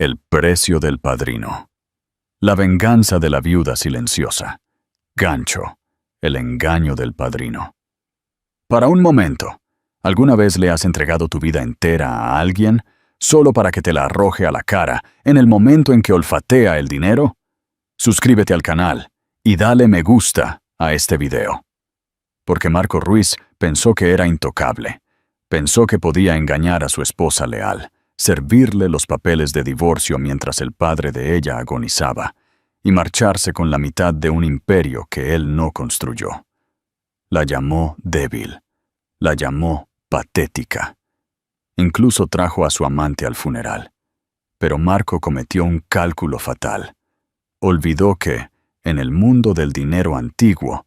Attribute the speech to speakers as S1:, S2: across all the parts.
S1: El precio del padrino. La venganza de la viuda silenciosa. Gancho. El engaño del padrino. Para un momento, ¿alguna vez le has entregado tu vida entera a alguien solo para que te la arroje a la cara en el momento en que olfatea el dinero? Suscríbete al canal y dale me gusta a este video. Porque Marco Ruiz pensó que era intocable. Pensó que podía engañar a su esposa leal, servirle los papeles de divorcio mientras el padre de ella agonizaba, y marcharse con la mitad de un imperio que él no construyó. La llamó débil. La llamó patética. Incluso trajo a su amante al funeral. Pero Marco cometió un cálculo fatal. Olvidó que, en el mundo del dinero antiguo,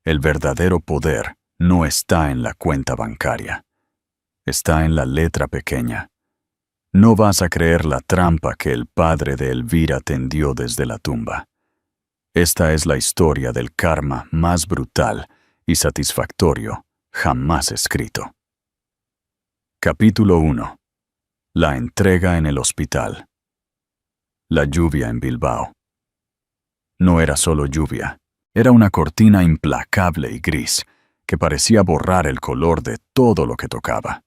S1: el verdadero poder no está en la cuenta bancaria. Está en la letra pequeña. No vas a creer la trampa que el padre de Elvira tendió desde la tumba. Esta es la historia del karma más brutal y satisfactorio jamás escrito. Capítulo 1. La entrega en el hospital. La lluvia en Bilbao. No era solo lluvia, era una cortina implacable y gris que parecía borrar el color de todo lo que tocaba.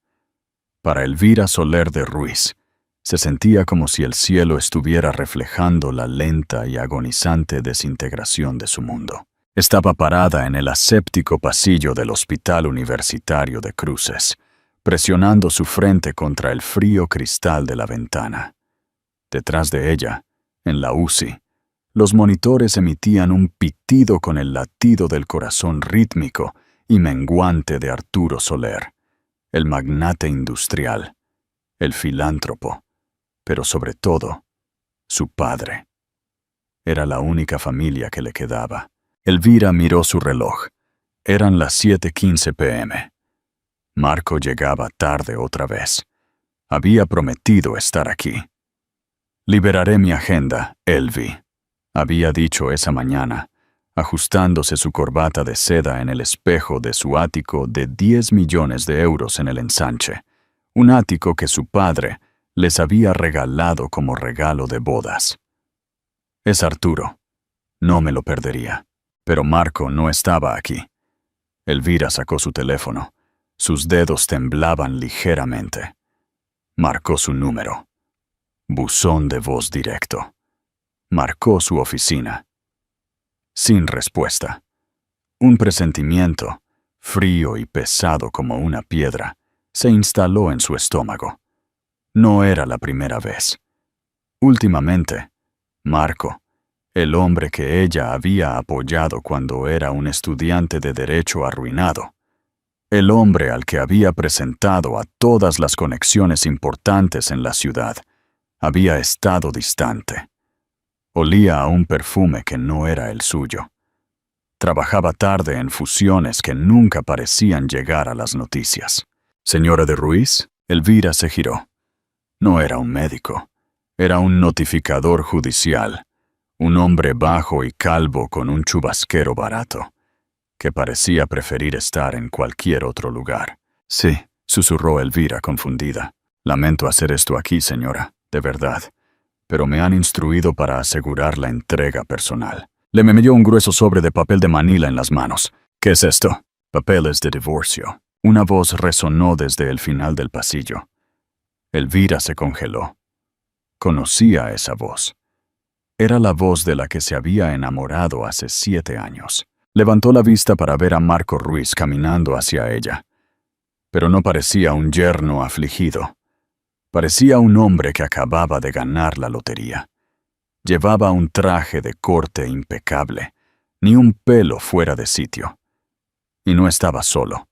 S1: Para Elvira Soler de Ruiz, se sentía como si el cielo estuviera reflejando la lenta y agonizante desintegración de su mundo. Estaba parada en el aséptico pasillo del Hospital Universitario de Cruces, presionando su frente contra el frío cristal de la ventana. Detrás de ella, en la UCI, los monitores emitían un pitido con el latido del corazón rítmico y menguante de Arturo Soler, el magnate industrial, el filántropo, pero sobre todo, su padre. Era la única familia que le quedaba. Elvira miró su reloj. Eran las 7:15 p.m. Marco llegaba tarde otra vez. Había prometido estar aquí. Liberaré mi agenda, Elvi, había dicho esa mañana, ajustándose su corbata de seda en el espejo de su ático de 10 millones de euros en el ensanche, un ático que su padre les había regalado como regalo de bodas. Es Arturo. No me lo perdería. Pero Marco no estaba aquí. Elvira sacó su teléfono. Sus dedos temblaban ligeramente. Marcó su número. Buzón de voz directo. Marcó su oficina. Sin respuesta. Un presentimiento, frío y pesado como una piedra, se instaló en su estómago. No era la primera vez. Últimamente, Marco, el hombre que ella había apoyado cuando era un estudiante de derecho arruinado, el hombre al que había presentado a todas las conexiones importantes en la ciudad, había estado distante. Olía a un perfume que no era el suyo. Trabajaba tarde en fusiones que nunca parecían llegar a las noticias. Señora de Ruiz, Elvira se giró. No era un médico, era un notificador judicial, un hombre bajo y calvo con un chubasquero barato, que parecía preferir estar en cualquier otro lugar. Sí, susurró Elvira confundida. Lamento hacer esto aquí, señora, de verdad, pero me han instruido para asegurar la entrega personal. Le metió un grueso sobre de papel de Manila en las manos. ¿Qué es esto? Papeles de divorcio. Una voz resonó desde el final del pasillo. Elvira se congeló. Conocía esa voz. Era la voz de la que se había enamorado hace 7 años. Levantó la vista para ver a Marco Ruiz caminando hacia ella. Pero no parecía un yerno afligido. Parecía un hombre que acababa de ganar la lotería. Llevaba un traje de corte impecable, ni un pelo fuera de sitio. Y no estaba solo.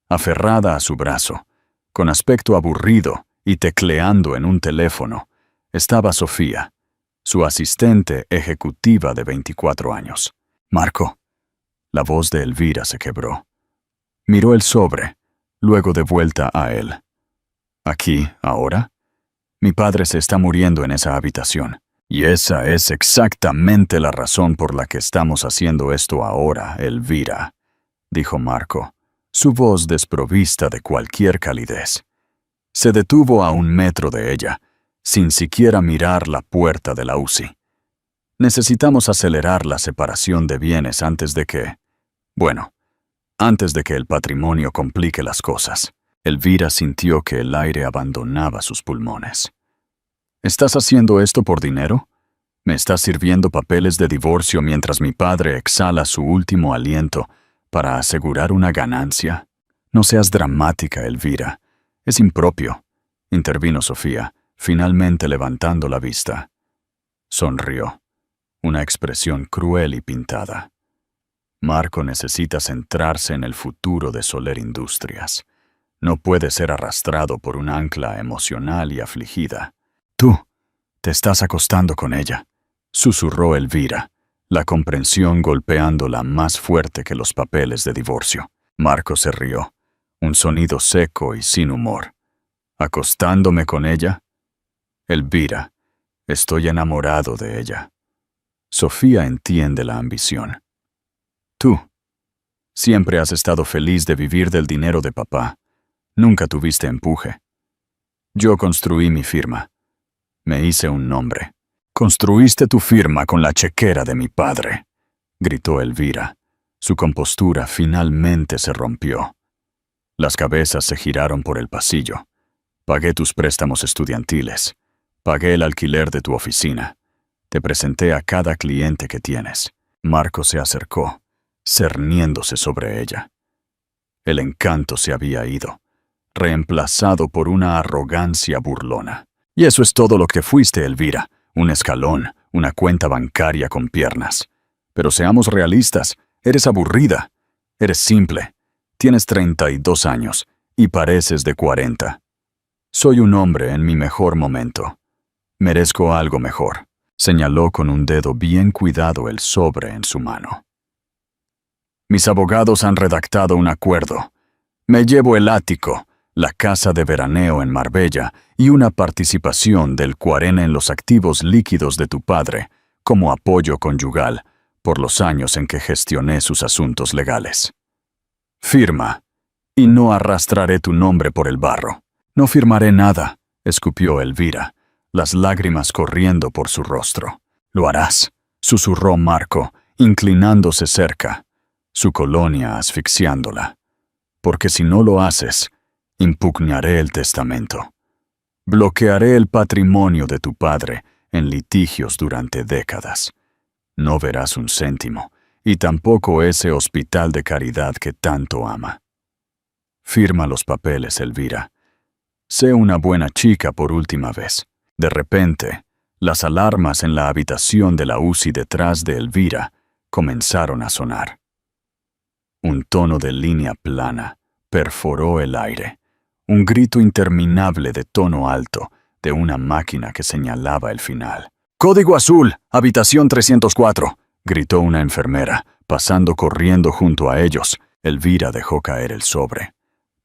S1: Aferrada a su brazo, con aspecto aburrido y tecleando en un teléfono, estaba Sofía, su asistente ejecutiva de 24 años. Marco. La voz de Elvira se quebró. Miró el sobre, luego de vuelta a él. ¿Aquí, ahora? Mi padre se está muriendo en esa habitación. Y esa es exactamente la razón por la que estamos haciendo esto ahora, Elvira, dijo Marco, su voz desprovista de cualquier calidez. Se detuvo a 1 metro de ella, sin siquiera mirar la puerta de la UCI. Necesitamos acelerar la separación de bienes antes de que el patrimonio complique las cosas. Elvira sintió que el aire abandonaba sus pulmones. ¿Estás haciendo esto por dinero? ¿Me estás sirviendo papeles de divorcio mientras mi padre exhala su último aliento para asegurar una ganancia? No seas dramática, Elvira. Es impropio, intervino Sofía, finalmente levantando la vista. Sonrió, una expresión cruel y pintada. Marco necesita centrarse en el futuro de Soler Industrias. No puede ser arrastrado por un ancla emocional y afligida. Tú te estás acostando con ella, susurró Elvira, la comprensión golpeándola más fuerte que los papeles de divorcio. Marco se rió, un sonido seco y sin humor. ¿Acostándome con ella? Elvira, estoy enamorado de ella. Sofía entiende la ambición. Tú siempre has estado feliz de vivir del dinero de papá. Nunca tuviste empuje. Yo construí mi firma. Me hice un nombre. Construiste tu firma con la chequera de mi padre, gritó Elvira. Su compostura finalmente se rompió. Las cabezas se giraron por el pasillo. Pagué tus préstamos estudiantiles. Pagué el alquiler de tu oficina. Te presenté a cada cliente que tienes. Marco se acercó, cerniéndose sobre ella. El encanto se había ido, reemplazado por una arrogancia burlona. Y eso es todo lo que fuiste, Elvira. Un escalón, una cuenta bancaria con piernas. Pero seamos realistas, eres aburrida. Eres simple. Tienes 32 años y pareces de 40. Soy un hombre en mi mejor momento. Merezco algo mejor. Señaló con un dedo bien cuidado el sobre en su mano. Mis abogados han redactado un acuerdo. Me llevo el ático, la casa de veraneo en Marbella y una participación del 40% en los activos líquidos de tu padre, como apoyo conyugal, por los años en que gestioné sus asuntos legales. Firma, y no arrastraré tu nombre por el barro. No firmaré nada, escupió Elvira, las lágrimas corriendo por su rostro. Lo harás, susurró Marco, inclinándose cerca, su colonia asfixiándola. Porque si no lo haces, impugnaré el testamento. Bloquearé el patrimonio de tu padre en litigios durante décadas. No verás un céntimo, y tampoco ese hospital de caridad que tanto ama. Firma los papeles, Elvira. Sé una buena chica por última vez. De repente, las alarmas en la habitación de la UCI detrás de Elvira comenzaron a sonar. Un tono de línea plana perforó el aire, un grito interminable de tono alto de una máquina que señalaba el final. «¡Código azul! ¡Habitación 304!», gritó una enfermera, pasando corriendo junto a ellos. Elvira dejó caer el sobre.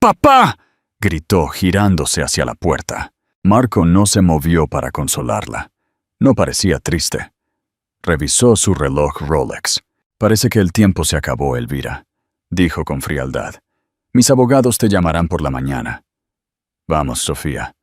S1: «¡Papá!», gritó, girándose hacia la puerta. Marco no se movió para consolarla. No parecía triste. Revisó su reloj Rolex. «Parece que el tiempo se acabó, Elvira», dijo con frialdad. «Mis abogados te llamarán por la mañana». «Vamos, Sofía.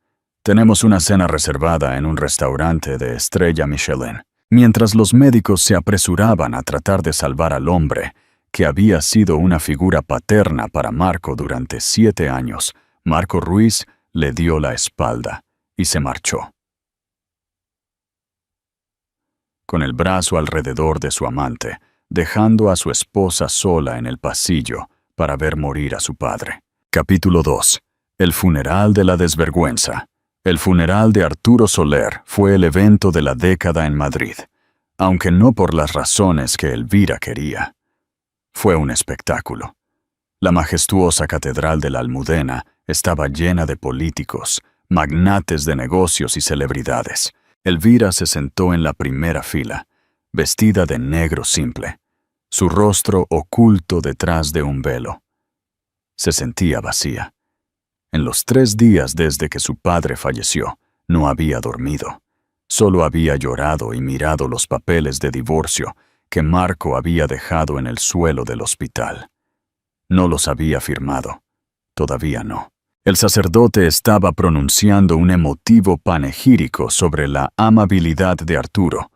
S1: Tenemos una cena reservada en un restaurante de estrella Michelin». Mientras los médicos se apresuraban a tratar de salvar al hombre, que había sido una figura paterna para Marco durante 7 años, Marco Ruiz le dio la espalda y se marchó. Con el brazo alrededor de su amante, dejando a su esposa sola en el pasillo para ver morir a su padre. Capítulo 2. El funeral de la desvergüenza. El funeral de Arturo Soler fue el evento de la década en Madrid, aunque no por las razones que Elvira quería. Fue un espectáculo. La majestuosa catedral de la Almudena estaba llena de políticos, magnates de negocios y celebridades. Elvira se sentó en la primera fila, vestida de negro simple, su rostro oculto detrás de un velo. Se sentía vacía. En los 3 días desde que su padre falleció, no había dormido. Solo había llorado y mirado los papeles de divorcio que Marco había dejado en el suelo del hospital. No los había firmado. Todavía no. El sacerdote estaba pronunciando un emotivo panegírico sobre la amabilidad de Arturo,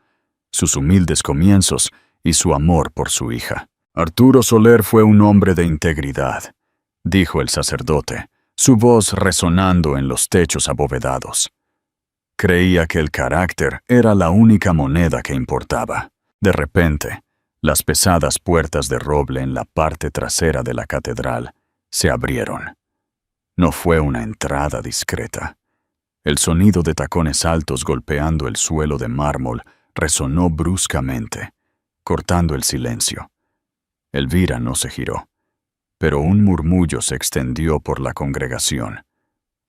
S1: sus humildes comienzos y su amor por su hija. Arturo Soler fue un hombre de integridad, dijo el sacerdote, su voz resonando en los techos abovedados. Creía que el carácter era la única moneda que importaba. De repente, las pesadas puertas de roble en la parte trasera de la catedral se abrieron. No fue una entrada discreta. El sonido de tacones altos golpeando el suelo de mármol resonó bruscamente, cortando el silencio. Elvira no se giró, pero un murmullo se extendió por la congregación,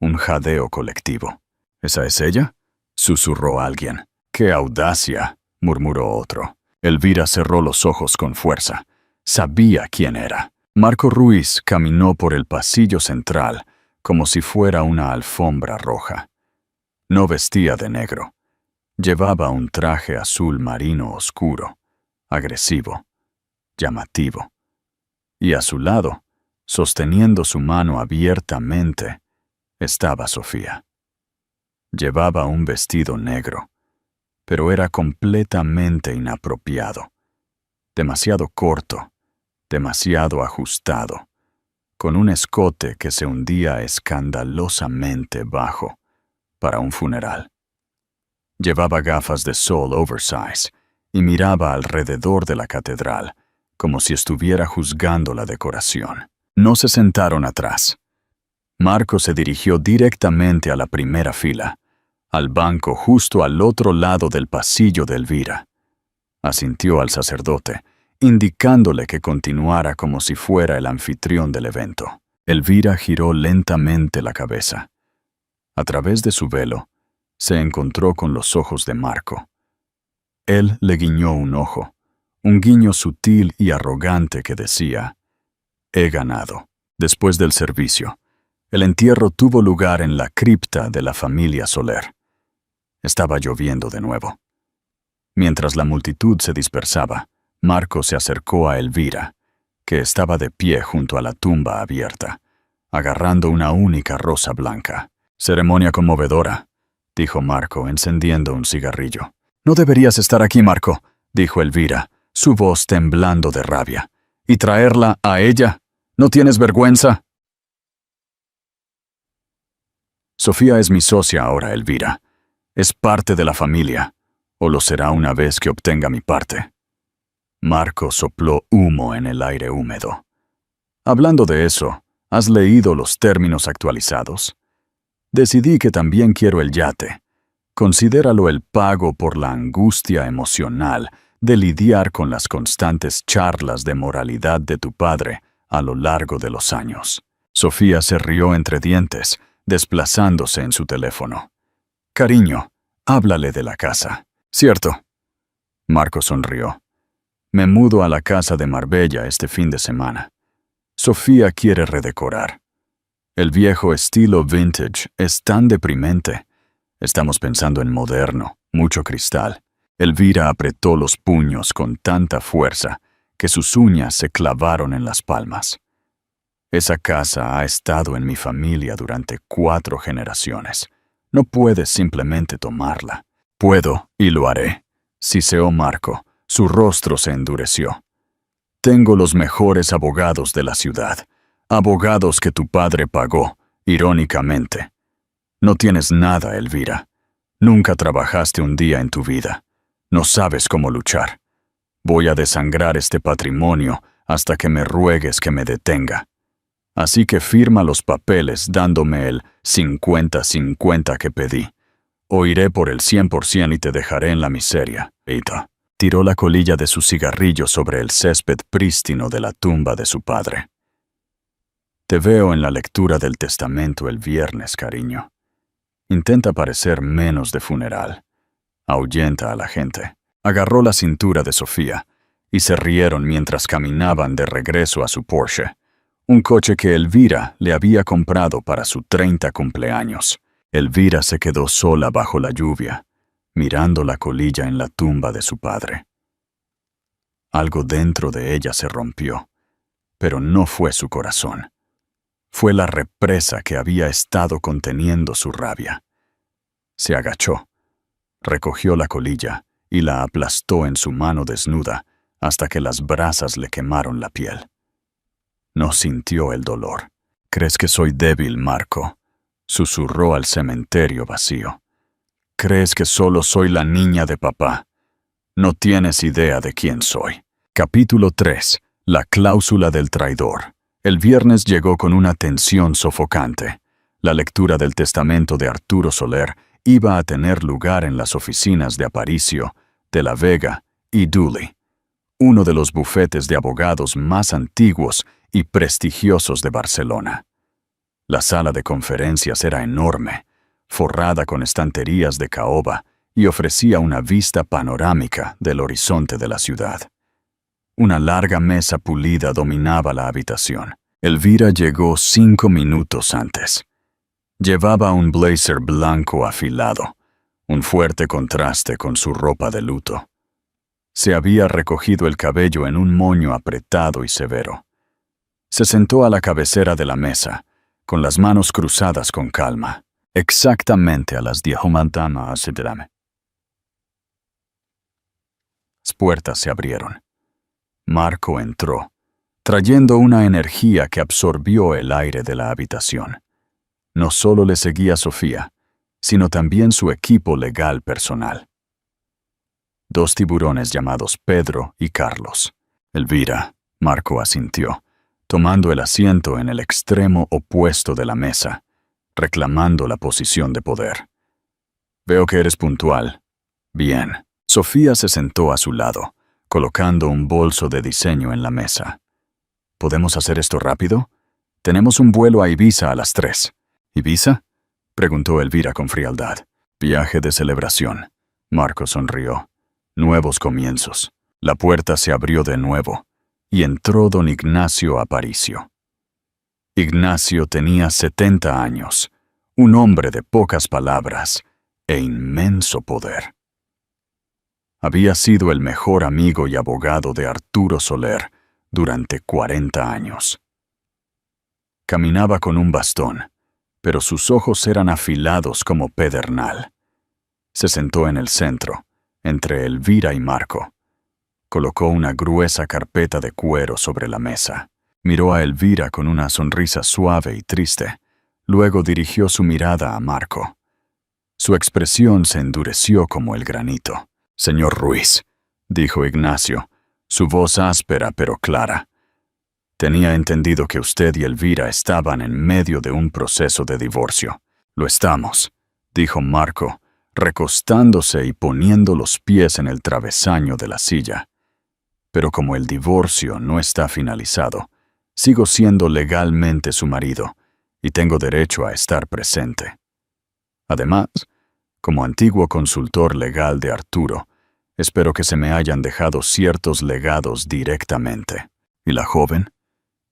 S1: un jadeo colectivo. ¿Esa es ella?, susurró alguien. ¡Qué audacia!, murmuró otro. Elvira cerró los ojos con fuerza. Sabía quién era. Marco Ruiz caminó por el pasillo central como si fuera una alfombra roja. No vestía de negro. Llevaba un traje azul marino oscuro, agresivo, llamativo. Y a su lado, sosteniendo su mano abiertamente, estaba Sofía. Llevaba un vestido negro, pero era completamente inapropiado, demasiado corto, demasiado ajustado, con un escote que se hundía escandalosamente bajo para un funeral. Llevaba gafas de sol oversize y miraba alrededor de la catedral, como si estuviera juzgando la decoración. No se sentaron atrás. Marco se dirigió directamente a la primera fila, al banco justo al otro lado del pasillo de Elvira. Asintió al sacerdote, indicándole que continuara como si fuera el anfitrión del evento. Elvira giró lentamente la cabeza. A través de su velo, se encontró con los ojos de Marco. Él le guiñó un ojo, un guiño sutil y arrogante que decía: «He ganado». Después del servicio, el entierro tuvo lugar en la cripta de la familia Soler. Estaba lloviendo de nuevo. Mientras la multitud se dispersaba, Marco se acercó a Elvira, que estaba de pie junto a la tumba abierta, agarrando una única rosa blanca. «Ceremonia conmovedora», dijo Marco, encendiendo un cigarrillo. «No deberías estar aquí, Marco», dijo Elvira, su voz temblando de rabia. «¿Y traerla a ella? ¿No tienes vergüenza?» «Sofía es mi socia ahora, Elvira. Es parte de la familia, o lo será una vez que obtenga mi parte». Marco sopló humo en el aire húmedo. «Hablando de eso, ¿has leído los términos actualizados? Decidí que también quiero el yate. Considéralo el pago por la angustia emocional de lidiar con las constantes charlas de moralidad de tu padre a lo largo de los años». Sofía se rió entre dientes, desplazándose en su teléfono. «Cariño, háblale de la casa». «Cierto». Marco sonrió. «Me mudo a la casa de Marbella este fin de semana. Sofía quiere redecorar. El viejo estilo vintage es tan deprimente. Estamos pensando en moderno, mucho cristal». Elvira apretó los puños con tanta fuerza que sus uñas se clavaron en las palmas. «Esa casa ha estado en mi familia durante 4 generaciones. No puedes simplemente tomarla». «Puedo, y lo haré», siseó Marco. Su rostro se endureció. «Tengo los mejores abogados de la ciudad, abogados que tu padre pagó, irónicamente. No tienes nada, Elvira. Nunca trabajaste un día en tu vida. No sabes cómo luchar. Voy a desangrar este patrimonio hasta que me ruegues que me detenga. Así que firma los papeles dándome el 50-50 que pedí. O iré por el 100% y te dejaré en la miseria». Eita. Tiró la colilla de su cigarrillo sobre el césped prístino de la tumba de su padre. «Te veo en la lectura del testamento el viernes, cariño. Intenta parecer menos de funeral. Ahuyenta a la gente». Agarró la cintura de Sofía y se rieron mientras caminaban de regreso a su Porsche, un coche que Elvira le había comprado para su 30 cumpleaños. Elvira se quedó sola bajo la lluvia, mirando la colilla en la tumba de su padre. Algo dentro de ella se rompió, pero no fue su corazón. Fue la represa que había estado conteniendo su rabia. Se agachó, recogió la colilla y la aplastó en su mano desnuda hasta que las brasas le quemaron la piel. No sintió el dolor. «¿Crees que soy débil, Marco?», susurró al cementerio vacío. «¿Crees que solo soy la niña de papá? No tienes idea de quién soy». Capítulo 3. La cláusula del traidor. El viernes llegó con una tensión sofocante. La lectura del testamento de Arturo Soler iba a tener lugar en las oficinas de Aparicio, de la Vega y Dooley, uno de los bufetes de abogados más antiguos y prestigiosos de Barcelona. La sala de conferencias era enorme, forrada con estanterías de caoba y ofrecía una vista panorámica del horizonte de la ciudad. Una larga mesa pulida dominaba la habitación. Elvira llegó 5 minutos antes. Llevaba un blazer blanco afilado, un fuerte contraste con su ropa de luto. Se había recogido el cabello en un moño apretado y severo. Se sentó a la cabecera de la mesa, con las manos cruzadas con calma, exactamente a las 10. Las puertas se abrieron. Marco entró, trayendo una energía que absorbió el aire de la habitación. No solo le seguía Sofía, sino también su equipo legal personal. 2 tiburones llamados Pedro y Carlos. «Elvira», Marco asintió, tomando el asiento en el extremo opuesto de la mesa, reclamando la posición de poder. «Veo que eres puntual. Bien». Sofía se sentó a su lado, colocando un bolso de diseño en la mesa. «¿Podemos hacer esto rápido? Tenemos un vuelo a Ibiza a las 3. «¿Ibiza?», preguntó Elvira con frialdad. «Viaje de celebración». Marco sonrió. «Nuevos comienzos». La puerta se abrió de nuevo, y entró don Ignacio Aparicio. Ignacio tenía 70 años, un hombre de pocas palabras e inmenso poder. Había sido el mejor amigo y abogado de Arturo Soler durante 40 años. Caminaba con un bastón, pero sus ojos eran afilados como pedernal. Se sentó en el centro, entre Elvira y Marco. Colocó una gruesa carpeta de cuero sobre la mesa. Miró a Elvira con una sonrisa suave y triste. Luego dirigió su mirada a Marco. Su expresión se endureció como el granito. «Señor Ruiz», dijo Ignacio, su voz áspera pero clara. «Tenía entendido que usted y Elvira estaban en medio de un proceso de divorcio». «Lo estamos», dijo Marco, recostándose y poniendo los pies en el travesaño de la silla. «Pero como el divorcio no está finalizado, sigo siendo legalmente su marido y tengo derecho a estar presente. Además, como antiguo consultor legal de Arturo, espero que se me hayan dejado ciertos legados directamente». «¿Y la joven?».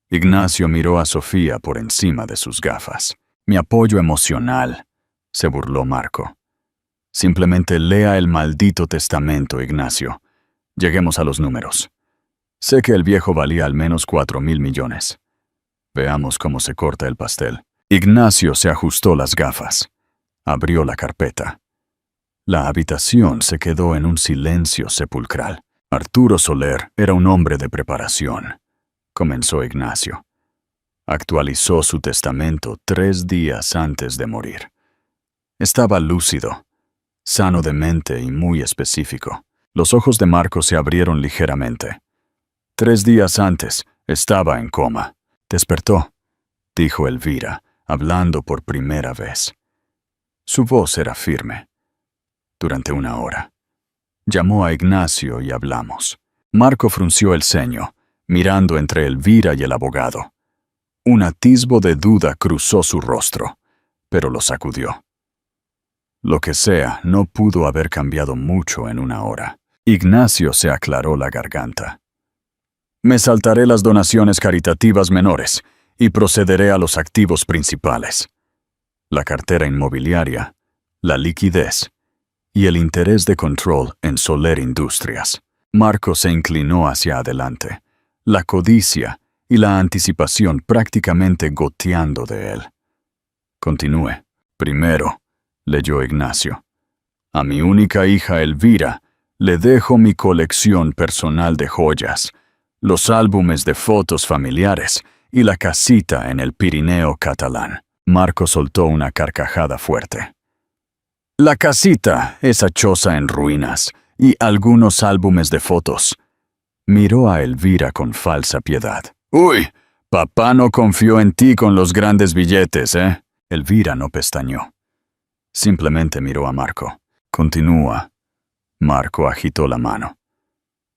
S1: Ignacio miró a Sofía por encima de sus gafas. «Mi apoyo emocional», se burló Marco. «Simplemente lea el maldito testamento, Ignacio. Lleguemos a los números. Sé que el viejo valía al menos 4.000 millones. Veamos cómo se corta el pastel». Ignacio se ajustó las gafas. Abrió la carpeta. La habitación se quedó en un silencio sepulcral. Arturo Soler era un hombre de preparación, comenzó Ignacio. Actualizó su testamento 3 días antes de morir. Estaba lúcido, sano de mente y muy específico. Los ojos de Marco se abrieron ligeramente. 3 días antes estaba en coma. «Despertó», dijo Elvira, hablando por primera vez. Su voz era firme. «Durante 1 hora. Llamó a Ignacio y hablamos». Marco frunció el ceño, mirando entre Elvira y el abogado. Un atisbo de duda cruzó su rostro, pero lo sacudió. Lo que sea, no pudo haber cambiado mucho en 1 hora. Ignacio se aclaró la garganta. «Me saltaré las donaciones caritativas menores y procederé a los activos principales. La cartera inmobiliaria, la liquidez y el interés de control en Soler Industrias». Marco se inclinó hacia adelante. La codicia y la anticipación prácticamente goteando de él. Continúe. Primero, leyó Ignacio. A mi única hija Elvira le dejo mi colección personal de joyas, los álbumes de fotos familiares y la casita en el Pirineo catalán. Marco soltó una carcajada fuerte. La casita, esa choza en ruinas, y algunos álbumes de fotos. Miró a Elvira con falsa piedad. ¡Uy! Papá no confió en ti con los grandes billetes, ¿eh? Elvira no pestañeó. Simplemente miró a Marco. Continúa. Marco agitó la mano.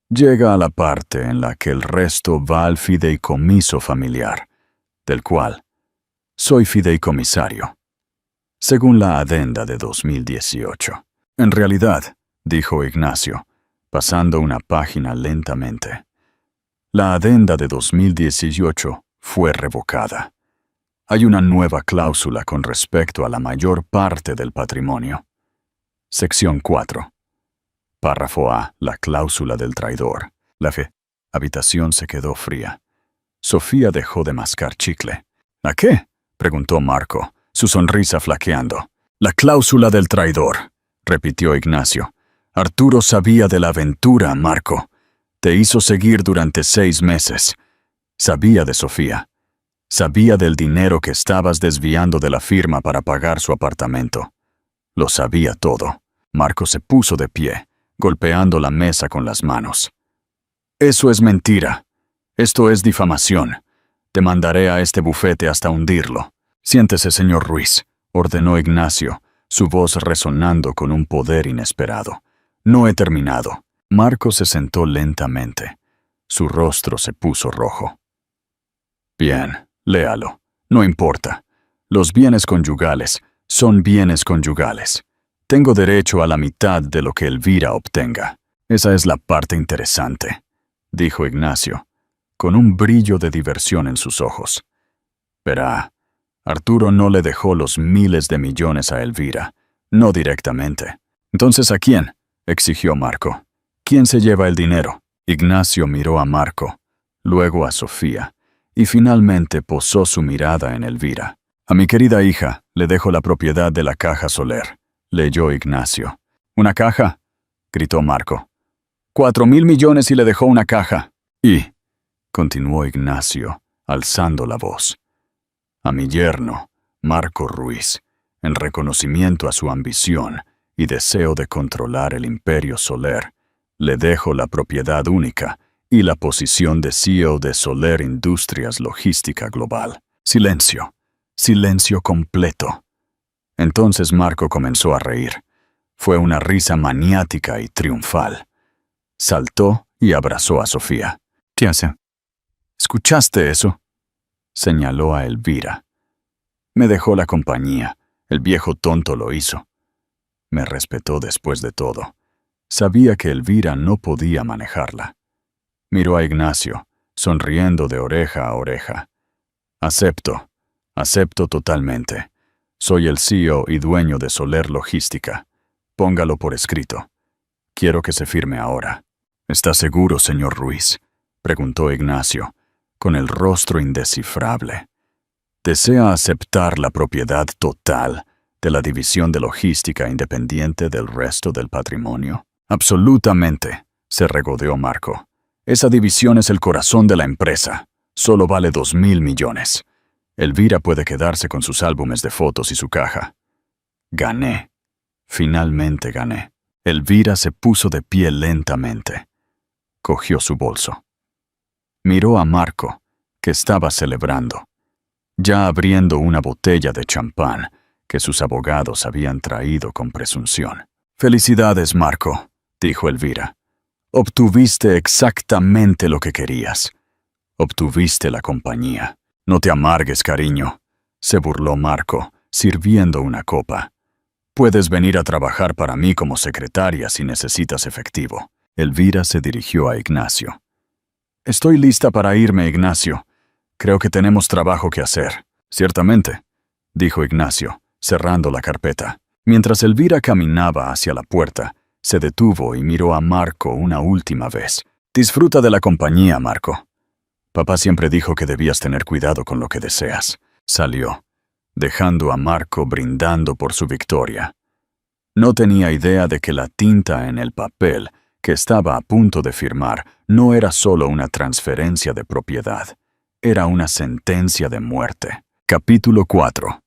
S1: Llega a la parte en la que el resto va al fideicomiso familiar, del cual soy fideicomisario, según la adenda de 2018. En realidad, dijo Ignacio, pasando una página lentamente, la adenda de 2018 fue revocada. Hay una nueva cláusula con respecto a la mayor parte del patrimonio. Sección 4. Párrafo A. La cláusula del traidor. La habitación se quedó fría. Sofía dejó de mascar chicle. ¿A qué? Preguntó Marco, su sonrisa flaqueando. La cláusula del traidor, repitió Ignacio. Arturo sabía de la aventura, Marco. Te hizo seguir durante 6 meses. Sabía de Sofía. Sabía del dinero que estabas desviando de la firma para pagar su apartamento. Lo sabía todo. Marco se puso de pie, golpeando la mesa con las manos. Eso es mentira. Esto es difamación. Te mandaré a este bufete hasta hundirlo. Siéntese, señor Ruiz, ordenó Ignacio, su voz resonando con un poder inesperado. No he terminado. Marco se sentó lentamente. Su rostro se puso rojo. Bien, léalo. No importa. Los bienes conyugales son bienes conyugales. Tengo derecho a la mitad de lo que Elvira obtenga. Esa es la parte interesante, dijo Ignacio, con un brillo de diversión en sus ojos. Verá, Arturo no le dejó los miles de millones a Elvira, no directamente. ¿Entonces a quién?, exigió Marco. ¿Quién se lleva el dinero? Ignacio miró a Marco, luego a Sofía, y finalmente posó su mirada en Elvira. A mi querida hija le dejo la propiedad de la Caja Soler, leyó Ignacio. ¿Una caja?, gritó Marco. 4.000 millones y le dejó una caja. Y, continuó Ignacio, alzando la voz, a mi yerno, Marco Ruiz, en reconocimiento a su ambición y deseo de controlar el imperio Soler, le dejo la propiedad única y la posición de CEO de Soler Industrias Logística Global. Silencio. Silencio completo. Entonces Marco comenzó a reír. Fue una risa maniática y triunfal. Saltó y abrazó a Sofía. ¿Qué hace? ¿Escuchaste eso?, señaló a Elvira. Me dejó la compañía. El viejo tonto lo hizo. Me respetó después de todo. Sabía que Elvira no podía manejarla. Miró a Ignacio, sonriendo de oreja a oreja. Acepto totalmente. Soy el CEO y dueño de Soler Logística. Póngalo por escrito. Quiero que se firme ahora. ¿Está seguro, señor Ruiz?, preguntó Ignacio, con el rostro indescifrable. ¿Desea aceptar la propiedad total de la división de logística independiente del resto del patrimonio? Absolutamente, se regodeó Marco. Esa división es el corazón de la empresa. Solo vale 2.000 millones. Elvira puede quedarse con sus álbumes de fotos y su caja. Gané. Finalmente gané. Elvira se puso de pie lentamente. Cogió su bolso. Miró a Marco, que estaba celebrando, ya abriendo una botella de champán que sus abogados habían traído con presunción. «Felicidades, Marco», dijo Elvira. «Obtuviste exactamente lo que querías. Obtuviste la compañía. No te amargues, cariño», se burló Marco, sirviendo una copa. «Puedes venir a trabajar para mí como secretaria si necesitas efectivo». Elvira se dirigió a Ignacio. «Estoy lista para irme, Ignacio. Creo que tenemos trabajo que hacer». «Ciertamente», dijo Ignacio, cerrando la carpeta. Mientras Elvira caminaba hacia la puerta, se detuvo y miró a Marco una última vez. «Disfruta de la compañía, Marco». Papá siempre dijo que debías tener cuidado con lo que deseas. Salió, dejando a Marco brindando por su victoria. No tenía idea de que la tinta en el papel que estaba a punto de firmar no era solo una transferencia de propiedad, era una sentencia de muerte. Capítulo 4.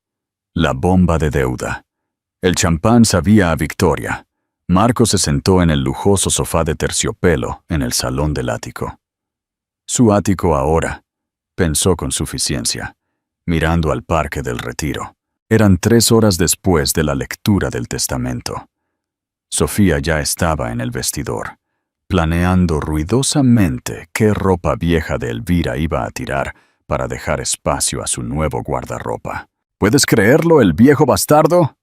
S1: La bomba de deuda. El champán sabía a victoria. Marco se sentó en el lujoso sofá de terciopelo en el salón del ático. Su ático ahora, pensó con suficiencia, mirando al Parque del Retiro. Eran 3 horas después de la lectura del testamento. Sofía ya estaba en el vestidor, planeando ruidosamente qué ropa vieja de Elvira iba a tirar para dejar espacio a su nuevo guardarropa. ¿Puedes creerlo, el viejo bastardo?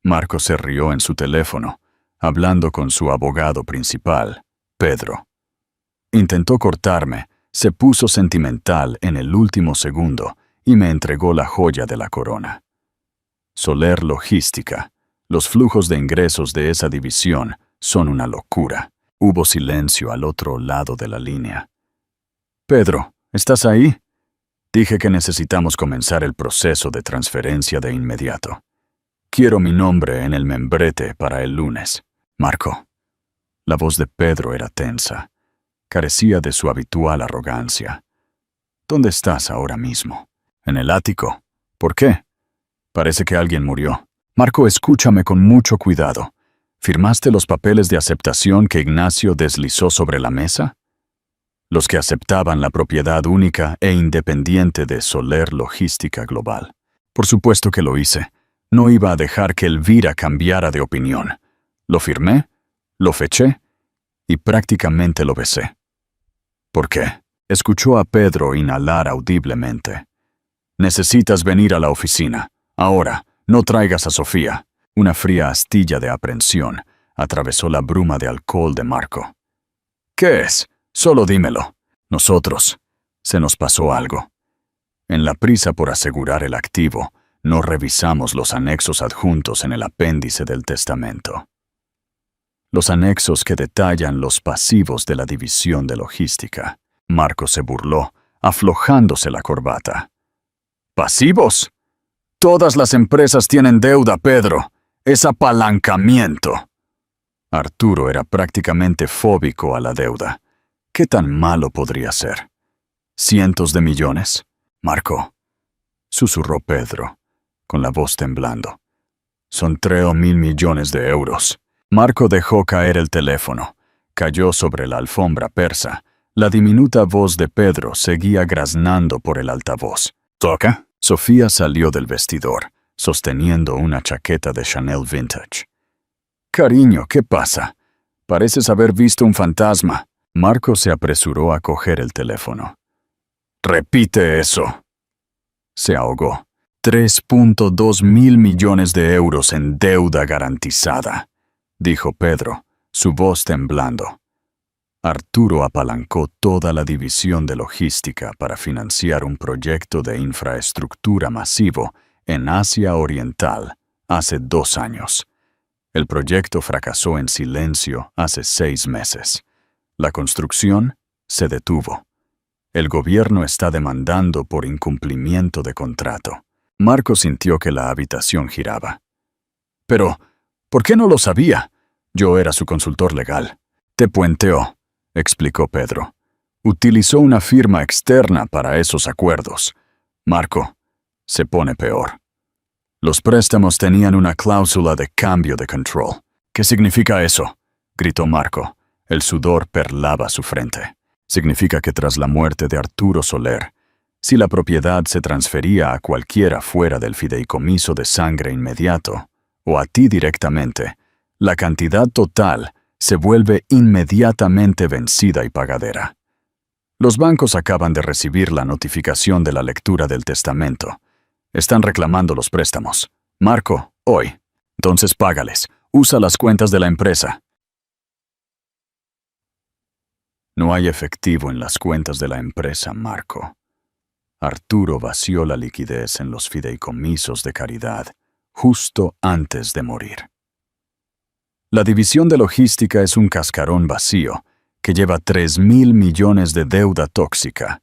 S1: Marco se rió en su teléfono, hablando con su abogado principal, Pedro. Intentó cortarme, se puso sentimental en el último segundo y me entregó la joya de la corona. Soler Logística. Los flujos de ingresos de esa división son una locura. Hubo silencio al otro lado de la línea. Pedro, ¿estás ahí? Dije que necesitamos comenzar el proceso de transferencia de inmediato. Quiero mi nombre en el membrete para el lunes. Marco. La voz de Pedro era tensa. Carecía de su habitual arrogancia. ¿Dónde estás ahora mismo? En el ático. ¿Por qué? Parece que alguien murió. Marco, escúchame con mucho cuidado. ¿Firmaste los papeles de aceptación que Ignacio deslizó sobre la mesa? Los que aceptaban la propiedad única e independiente de Soler Logística Global. Por supuesto que lo hice. No iba a dejar que Elvira cambiara de opinión. Lo firmé, lo feché y prácticamente lo besé. ¿Por qué? Escuchó a Pedro inhalar audiblemente. Necesitas venir a la oficina. Ahora, no traigas a Sofía. Una fría astilla de aprensión atravesó la bruma de alcohol de Marco. ¿Qué es? Solo dímelo. Nosotros. Se nos pasó algo. En la prisa por asegurar el activo, no revisamos los anexos adjuntos en el apéndice del testamento. Los anexos que detallan los pasivos de la división de logística. Marco se burló, aflojándose la corbata. ¿Pasivos? Todas las empresas tienen deuda, Pedro. Es apalancamiento. Arturo era prácticamente fóbico a la deuda. ¿Qué tan malo podría ser? ¿Cientos de millones? Marco, susurró Pedro, con la voz temblando. Son 3.000 millones de euros. Marco dejó caer el teléfono. Cayó sobre la alfombra persa. La diminuta voz de Pedro seguía graznando por el altavoz. ¿Toca? Sofía salió del vestidor, sosteniendo una chaqueta de Chanel Vintage. Cariño, ¿qué pasa? Pareces haber visto un fantasma. Marco se apresuró a coger el teléfono. Repite eso. Se ahogó. 3.2 mil millones de euros en deuda garantizada, dijo Pedro, su voz temblando. Arturo apalancó toda la división de logística para financiar un proyecto de infraestructura masivo en Asia Oriental hace 2 años. El proyecto fracasó en silencio hace 6 meses. La construcción se detuvo. El gobierno está demandando por incumplimiento de contrato. Marco sintió que la habitación giraba. Pero, ¿por qué no lo sabía? Yo era su consultor legal. Te puenteó, explicó Pedro. Utilizó una firma externa para esos acuerdos. Marco, se pone peor. Los préstamos tenían una cláusula de cambio de control. ¿Qué significa eso? Gritó Marco. El sudor perlaba su frente. Significa que tras la muerte de Arturo Soler, si la propiedad se transfería a cualquiera fuera del fideicomiso de sangre inmediato, o a ti directamente, la cantidad total se vuelve inmediatamente vencida y pagadera. Los bancos acaban de recibir la notificación de la lectura del testamento. Están reclamando los préstamos. Marco, hoy. Entonces págales. Usa las cuentas de la empresa. No hay efectivo en las cuentas de la empresa, Marco. Arturo vació la liquidez en los fideicomisos de caridad justo antes de morir. La división de logística es un cascarón vacío que lleva 3.000 millones de deuda tóxica.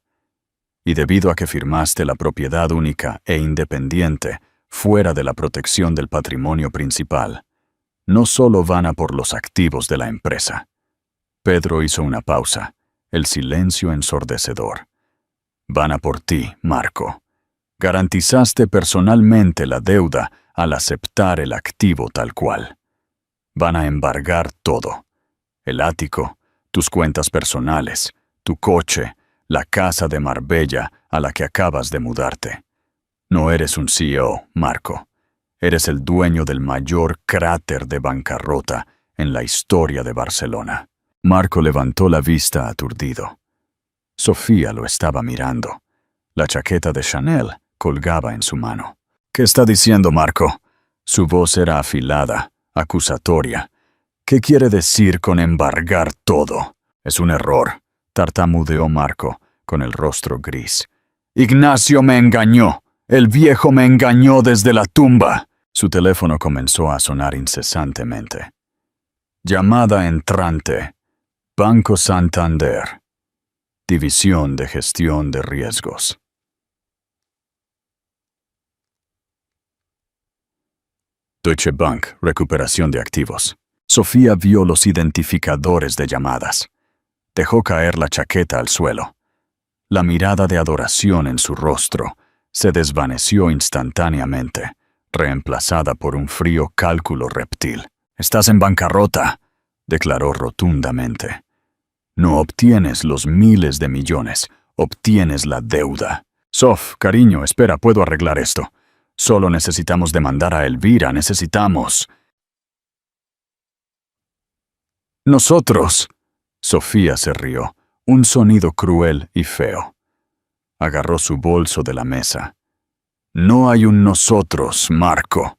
S1: Y debido a que firmaste la propiedad única e independiente, fuera de la protección del patrimonio principal, no solo van a por los activos de la empresa. Pedro hizo una pausa, el silencio ensordecedor. Van a por ti, Marco. Garantizaste personalmente la deuda al aceptar el activo tal cual. Van a embargar todo. El ático, tus cuentas personales, tu coche, la casa de Marbella a la que acabas de mudarte. No eres un CEO, Marco. Eres el dueño del mayor cráter de bancarrota en la historia de Barcelona. Marco levantó la vista aturdido. Sofía lo estaba mirando. La chaqueta de Chanel colgaba en su mano. ¿Qué está diciendo, Marco? Su voz era afilada, acusatoria. ¿Qué quiere decir con embargar todo? Es un error, tartamudeó Marco, con el rostro gris. Ignacio me engañó. El viejo me engañó desde la tumba. Su teléfono comenzó a sonar incesantemente. Llamada entrante. Banco Santander. División de Gestión de Riesgos. Deutsche Bank, recuperación de activos. Sofía vio los identificadores de llamadas. Dejó caer la chaqueta al suelo. La mirada de adoración en su rostro se desvaneció instantáneamente, reemplazada por un frío cálculo reptil. «Estás en bancarrota», declaró rotundamente. «No obtienes los miles de millones, obtienes la deuda». «Sof, cariño, espera, puedo arreglar esto. Solo necesitamos demandar a Elvira, necesitamos...» «Nosotros». Sofía se rió, un sonido cruel y feo. Agarró su bolso de la mesa. «No hay un nosotros, Marco.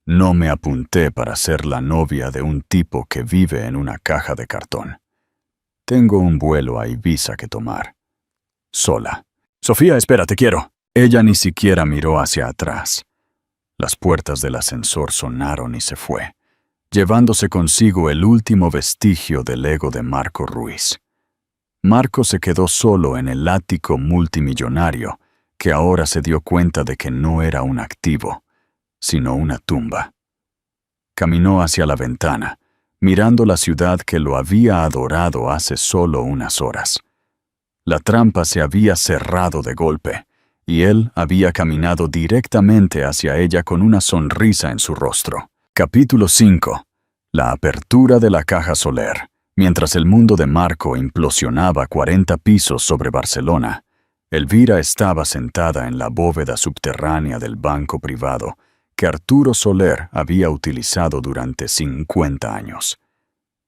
S1: No me apunté para ser la novia de un tipo que vive en una caja de cartón. Tengo un vuelo a Ibiza que tomar. Sola. Sofía, espera, te quiero». Ella ni siquiera miró hacia atrás. Las puertas del ascensor sonaron y se fue, llevándose consigo el último vestigio del ego de Marco Ruiz. Marco se quedó solo en el ático multimillonario, que ahora se dio cuenta de que no era un activo, sino una tumba. Caminó hacia la ventana, mirando la ciudad que lo había adorado hace solo unas horas. La trampa se había cerrado de golpe, y él había caminado directamente hacia ella con una sonrisa en su rostro. Capítulo 5. La apertura de la caja Soler. Mientras el mundo de Marco implosionaba 40 pisos sobre Barcelona, Elvira estaba sentada en la bóveda subterránea del banco privado que Arturo Soler había utilizado durante 50 años.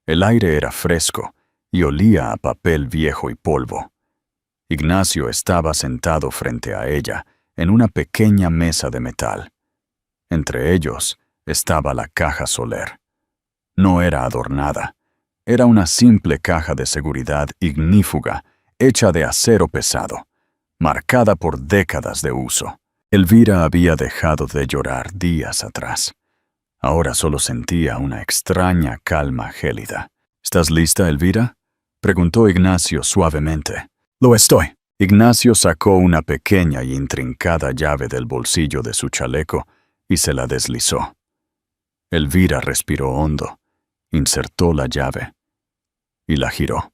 S1: El aire era fresco y olía a papel viejo y polvo. Ignacio estaba sentado frente a ella, en una pequeña mesa de metal. Entre ellos estaba la caja Soler. No era adornada. Era una simple caja de seguridad ignífuga, hecha de acero pesado, marcada por décadas de uso. Elvira había dejado de llorar días atrás. Ahora solo sentía una extraña calma gélida. ¿Estás lista, Elvira?, preguntó Ignacio suavemente. «Lo estoy». Ignacio sacó una pequeña y intrincada llave del bolsillo de su chaleco y se la deslizó. Elvira respiró hondo, insertó la llave y la giró.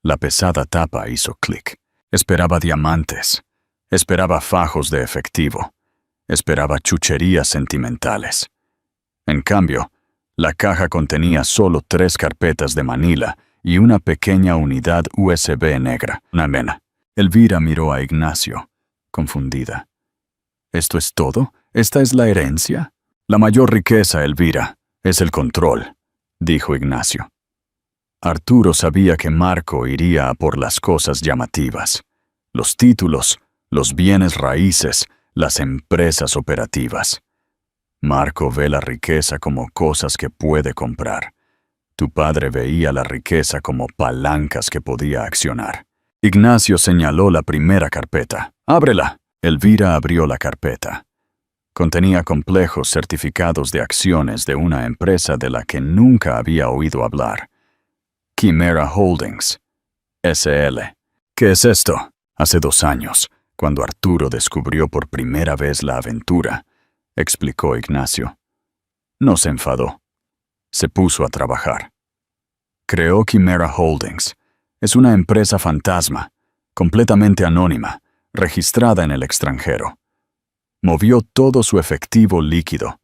S1: La pesada tapa hizo clic. Esperaba diamantes, esperaba fajos de efectivo, esperaba chucherías sentimentales. En cambio, la caja contenía solo 3 carpetas de Manila y una pequeña unidad USB negra, una mena. Elvira miró a Ignacio, confundida. ¿Esto es todo? ¿Esta es la herencia? La mayor riqueza, Elvira, es el control, dijo Ignacio. Arturo sabía que Marco iría a por las cosas llamativas, los títulos, los bienes raíces, las empresas operativas. Marco ve la riqueza como cosas que puede comprar. Tu padre veía la riqueza como palancas que podía accionar. Ignacio señaló la primera carpeta. «Ábrela». Elvira abrió la carpeta. Contenía complejos certificados de acciones de una empresa de la que nunca había oído hablar. Quimera Holdings, S.L. «¿Qué es esto?», Hace 2 años, cuando Arturo descubrió por primera vez la aventura, explicó Ignacio. No se enfadó. Se puso a trabajar. Creó Quimera Holdings. Es una empresa fantasma, completamente anónima, registrada en el extranjero. Movió todo su efectivo líquido,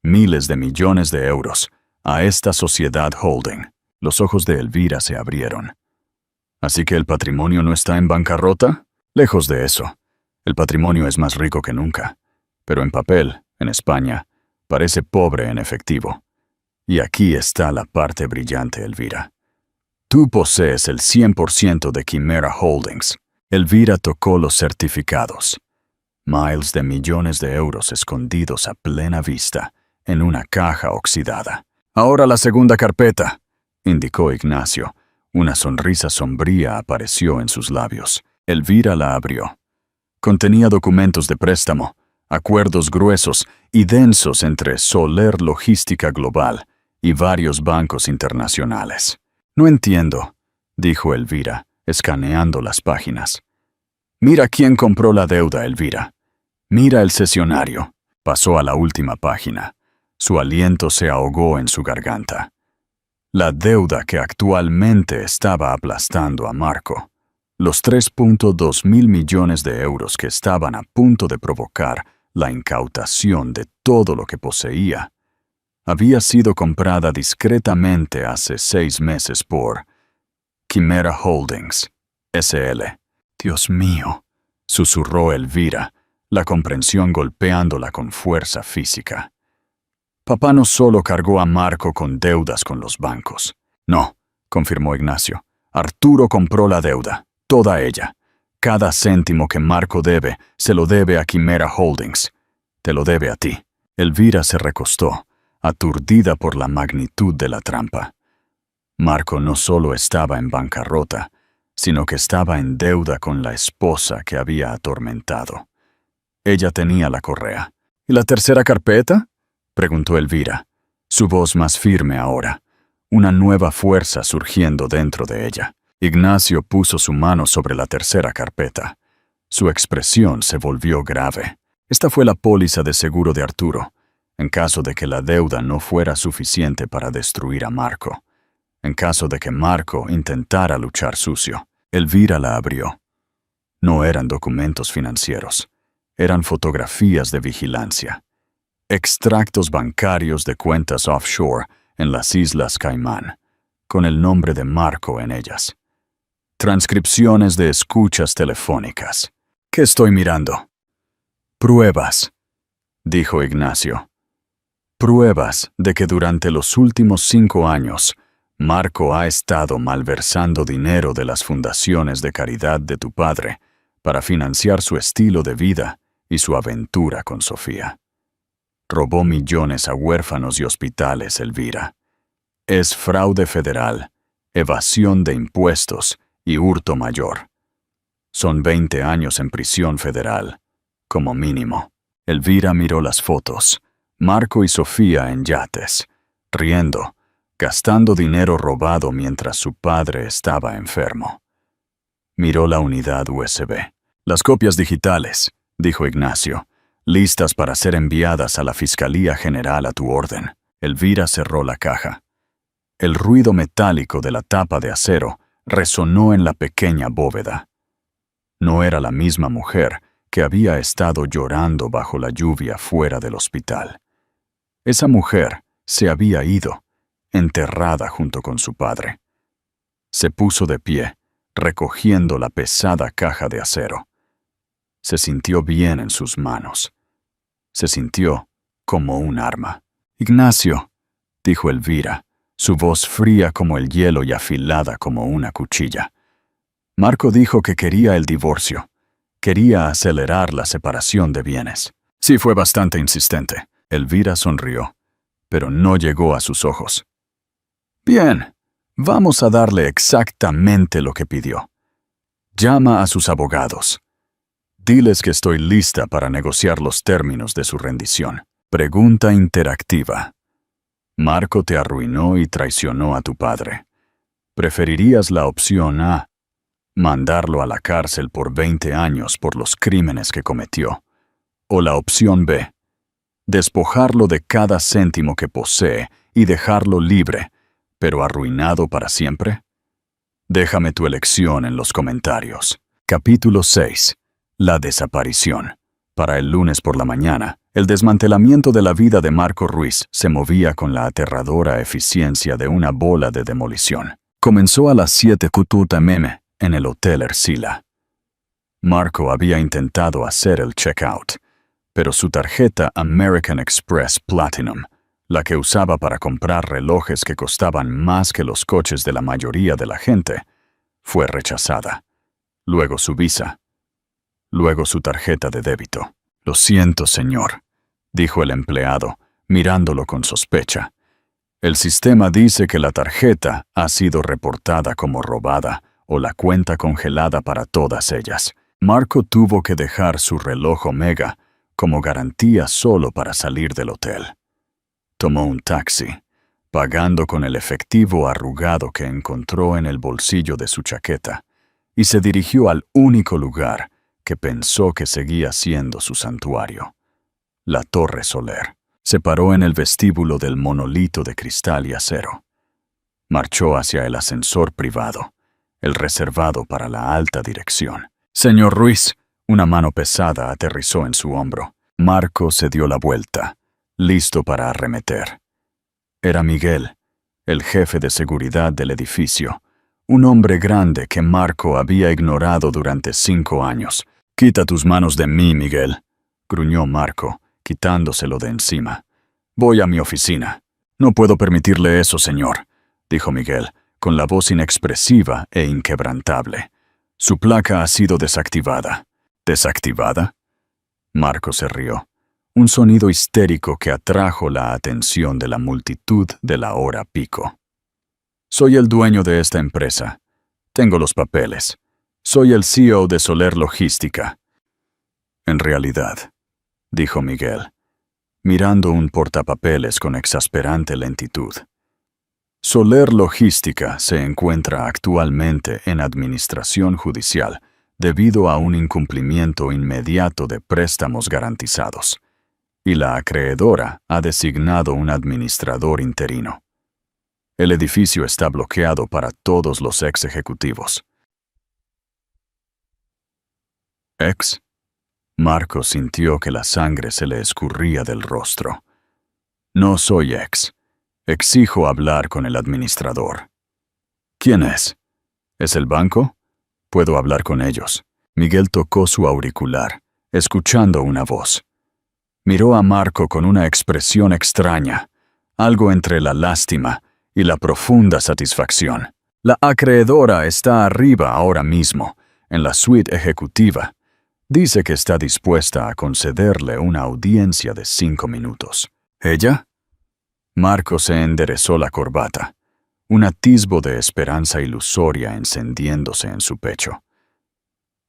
S1: miles de millones de euros, a esta sociedad holding. Los ojos de Elvira se abrieron. ¿Así que el patrimonio no está en bancarrota? Lejos de eso. El patrimonio es más rico que nunca. Pero en papel, en España, parece pobre en efectivo. Y aquí está la parte brillante, Elvira. Tú posees el 100% de Quimera Holdings. Elvira tocó los certificados. Miles de millones de euros escondidos a plena vista, en una caja oxidada. Ahora la segunda carpeta, indicó Ignacio. Una sonrisa sombría apareció en sus labios. Elvira la abrió. Contenía documentos de préstamo, acuerdos gruesos y densos entre Soler Logística Global y varios bancos internacionales. No entiendo, dijo Elvira, escaneando las páginas. Mira quién compró la deuda, Elvira. Mira el cesionario. Pasó a la última página. Su aliento se ahogó en su garganta. La deuda que actualmente estaba aplastando a Marco. Los 3.2 mil millones de euros que estaban a punto de provocar la incautación de todo lo que poseía, había sido comprada discretamente hace 6 meses por Quimera Holdings, S.L. Dios mío, susurró Elvira, la comprensión golpeándola con fuerza física. Papá no solo cargó a Marco con deudas con los bancos. No, confirmó Ignacio. Arturo compró la deuda, toda ella. Cada céntimo que Marco debe, se lo debe a Quimera Holdings. Te lo debe a ti. Elvira se recostó, aturdida por la magnitud de la trampa. Marco no solo estaba en bancarrota, sino que estaba en deuda con la esposa que había atormentado. Ella tenía la correa. ¿Y la tercera carpeta?, preguntó Elvira, su voz más firme ahora, una nueva fuerza surgiendo dentro de ella. Ignacio puso su mano sobre la tercera carpeta. Su expresión se volvió grave. Esta fue la póliza de seguro de Arturo, en caso de que la deuda no fuera suficiente para destruir a Marco. En caso de que Marco intentara luchar sucio. Elvira la abrió. No eran documentos financieros. Eran fotografías de vigilancia. Extractos bancarios de cuentas offshore en las Islas Caimán, con el nombre de Marco en ellas. Transcripciones de escuchas telefónicas. ¿Qué estoy mirando? Pruebas, dijo Ignacio. Pruebas de que durante los últimos 5 años, Marco ha estado malversando dinero de las fundaciones de caridad de tu padre para financiar su estilo de vida y su aventura con Sofía. Robó millones a huérfanos y hospitales, Elvira. Es fraude federal, evasión de impuestos y hurto mayor. Son 20 años en prisión federal, como mínimo. Elvira miró las fotos. Marco y Sofía en yates, riendo, gastando dinero robado mientras su padre estaba enfermo. Miró la unidad USB. Las copias digitales, dijo Ignacio, listas para ser enviadas a la Fiscalía General a tu orden. Elvira cerró la caja. El ruido metálico de la tapa de acero resonó en la pequeña bóveda. No era la misma mujer que había estado llorando bajo la lluvia fuera del hospital. Esa mujer se había ido, enterrada junto con su padre. Se puso de pie, recogiendo la pesada caja de acero. Se sintió bien en sus manos. Se sintió como un arma. Ignacio, dijo Elvira, su voz fría como el hielo y afilada como una cuchilla. Marco dijo que quería el divorcio. Quería acelerar la separación de bienes. Sí, fue bastante insistente. Elvira sonrió, pero no llegó a sus ojos. Bien, vamos a darle exactamente lo que pidió. Llama a sus abogados. Diles que estoy lista para negociar los términos de su rendición. Pregunta interactiva. Marco te arruinó y traicionó a tu padre. ¿Preferirías la opción A mandarlo a la cárcel por 20 años por los crímenes que cometió. O la opción B, despojarlo de cada céntimo que posee y dejarlo libre, pero arruinado para siempre. Déjame tu elección en los comentarios. Capítulo 6. La desaparición. Para el lunes por la mañana, el desmantelamiento de la vida de Marco Ruiz se movía con la aterradora eficiencia de una bola de demolición. Comenzó a las 7 QTM en el Hotel Ercila. Marco había intentado hacer el checkout, pero su tarjeta American Express Platinum, la que usaba para comprar relojes que costaban más que los coches de la mayoría de la gente, fue rechazada. Luego su visa. Luego su tarjeta de débito. «Lo siento, señor», dijo el empleado, mirándolo con sospecha. «El sistema dice que la tarjeta ha sido reportada como robada o la cuenta congelada para todas ellas». Marco tuvo que dejar su reloj Omega como garantía solo para salir del hotel. Tomó un taxi, pagando con el efectivo arrugado que encontró en el bolsillo de su chaqueta, y se dirigió al único lugar que pensó que seguía siendo su santuario, la Torre Soler. Se paró en el vestíbulo del monolito de cristal y acero. Marchó hacia el ascensor privado, el reservado para la alta dirección. «Señor Ruiz», una mano pesada aterrizó en su hombro. Marco se dio la vuelta, listo para arremeter. Era Miguel, el jefe de seguridad del edificio, un hombre grande que Marco había ignorado durante 5 años. «Quita tus manos de mí, Miguel», gruñó Marco, quitándoselo de encima. «Voy a mi oficina». «No puedo permitirle eso, señor», dijo Miguel, con la voz inexpresiva e inquebrantable. «Su placa ha sido desactivada». «¿Desactivada?». Marco se rió, un sonido histérico que atrajo la atención de la multitud de la hora pico. «Soy el dueño de esta empresa. Tengo los papeles. Soy el CEO de Soler Logística». «En realidad», dijo Miguel, mirando un portapapeles con exasperante lentitud. «Soler Logística se encuentra actualmente en administración judicial debido a un incumplimiento inmediato de préstamos garantizados, y la acreedora ha designado un administrador interino. El edificio está bloqueado para todos los ex ejecutivos». «¿Ex?». Marco sintió que la sangre se le escurría del rostro. «No soy ex. Exijo hablar con el administrador». «¿Quién es? ¿Es el banco? Puedo hablar con ellos». Miguel tocó su auricular, escuchando una voz. Miró a Marco con una expresión extraña, algo entre la lástima y la profunda satisfacción. «La acreedora está arriba ahora mismo, en la suite ejecutiva. Dice que está dispuesta a concederle una audiencia de 5 minutos». «¿Ella?». Marco se enderezó la corbata, un atisbo de esperanza ilusoria encendiéndose en su pecho.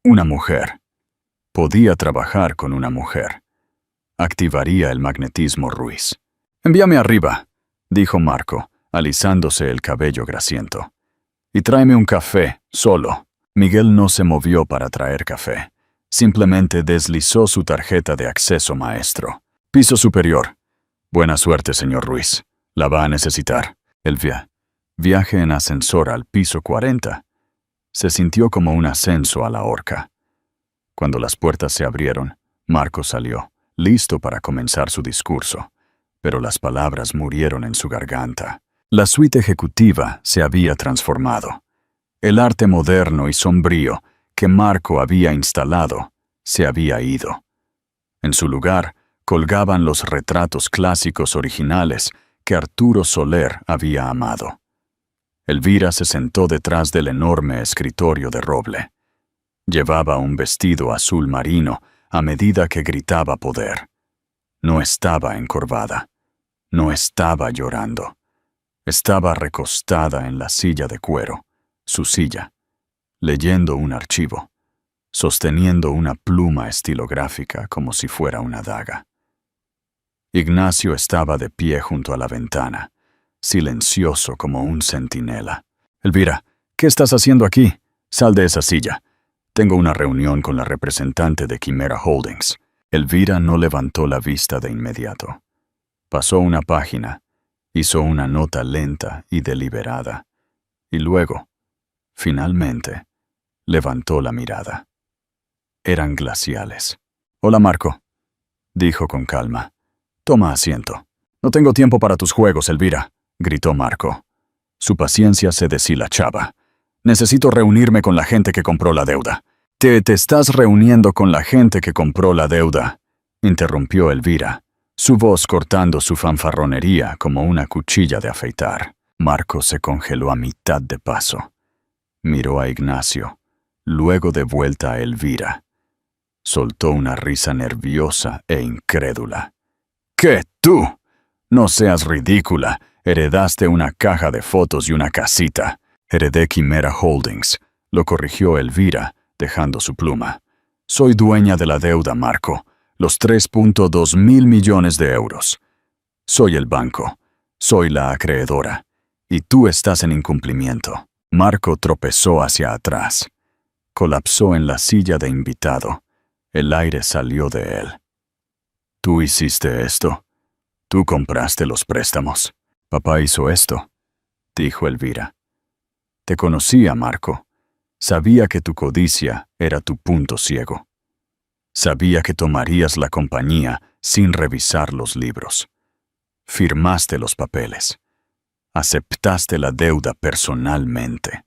S1: Una mujer. Podía trabajar con una mujer. Activaría el magnetismo Ruiz. «Envíame arriba», dijo Marco, alisándose el cabello grasiento. «Y tráeme un café, solo». Miguel no se movió para traer café. Simplemente deslizó su tarjeta de acceso maestro. «Piso superior». «Buena suerte, señor Ruiz. La va a necesitar». El viaje en ascensor al piso 40 se sintió como un ascenso a la horca. Cuando las puertas se abrieron, Marco salió, listo para comenzar su discurso, pero las palabras murieron en su garganta. La suite ejecutiva se había transformado. El arte moderno y sombrío que Marco había instalado se había ido. En su lugar, colgaban los retratos clásicos originales que Arturo Soler había amado. Elvira se sentó detrás del enorme escritorio de roble. Llevaba un vestido azul marino a medida que gritaba poder. No estaba encorvada. No estaba llorando. Estaba recostada en la silla de cuero, su silla, leyendo un archivo, sosteniendo una pluma estilográfica como si fuera una daga. Ignacio estaba de pie junto a la ventana, silencioso como un centinela. «Elvira, ¿qué estás haciendo aquí?», Sal de esa silla. Tengo una reunión con la representante de Quimera Holdings. Elvira no levantó la vista de inmediato. Pasó una página, hizo una nota lenta y deliberada, y luego, finalmente, levantó la mirada. Eran glaciales. «Hola, Marco», dijo con calma. «Toma asiento». «No tengo tiempo para tus juegos, Elvira», gritó Marco. Su paciencia se deshilachaba. «Necesito reunirme con la gente que compró la deuda». Te estás reuniendo con la gente que compró la deuda», interrumpió Elvira, su voz cortando su fanfarronería como una cuchilla de afeitar. Marco se congeló a mitad de paso. Miró a Ignacio, luego de vuelta a Elvira. Soltó una risa nerviosa e incrédula. «¿Qué, tú? No seas ridícula. Heredaste una caja de fotos y una casita». «Heredé Quimera Holdings», lo corrigió Elvira, dejando su pluma. «Soy dueña de la deuda, Marco. Los 3.2 mil millones de euros. Soy el banco. Soy la acreedora. Y tú estás en incumplimiento». Marco tropezó hacia atrás. Colapsó en la silla de invitado. El aire salió de él. «¿Tú hiciste esto? ¿Tú compraste los préstamos?» «Papá hizo esto», dijo Elvira. «Te conocía, Marco. Sabía que tu codicia era tu punto ciego. Sabía que tomarías la compañía sin revisar los libros. Firmaste los papeles. Aceptaste la deuda personalmente,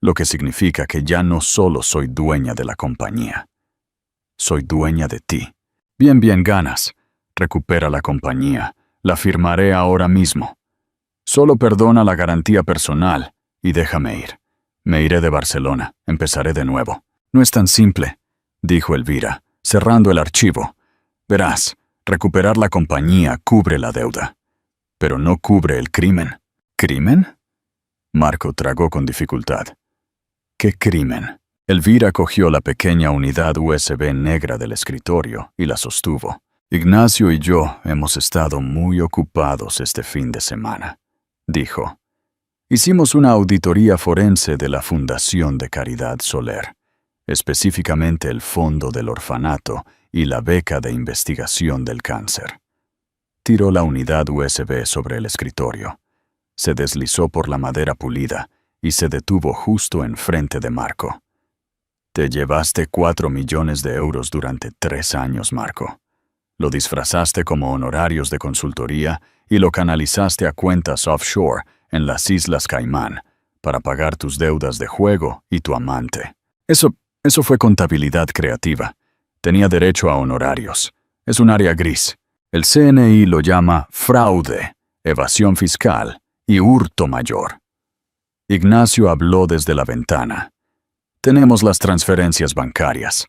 S1: lo que significa que ya no solo soy dueña de la compañía. Soy dueña de ti. Bien, ganas. Recupera la compañía. La firmaré ahora mismo. Solo perdona la garantía personal y déjame ir. Me iré de Barcelona. Empezaré de nuevo». «No es tan simple», dijo Elvira, cerrando el archivo. «Verás, recuperar la compañía cubre la deuda, pero no cubre el crimen». «¿Crimen?», Marco tragó con dificultad. «¿Qué crimen?». Elvira cogió la pequeña unidad USB negra del escritorio y la sostuvo. «Ignacio y yo hemos estado muy ocupados este fin de semana», dijo. «Hicimos una auditoría forense de la Fundación de Caridad Soler, específicamente el Fondo del Orfanato y la Beca de Investigación del Cáncer». Tiró la unidad USB sobre el escritorio. Se deslizó por la madera pulida y se detuvo justo enfrente de Marco. «Te llevaste 4 millones de euros durante 3 años, Marco. Lo disfrazaste como honorarios de consultoría y lo canalizaste a cuentas offshore en las Islas Caimán para pagar tus deudas de juego y tu amante. Eso fue contabilidad creativa. Tenía derecho a honorarios. Es un área gris. El CNI lo llama fraude, evasión fiscal y hurto mayor». Ignacio habló desde la ventana. «Tenemos las transferencias bancarias,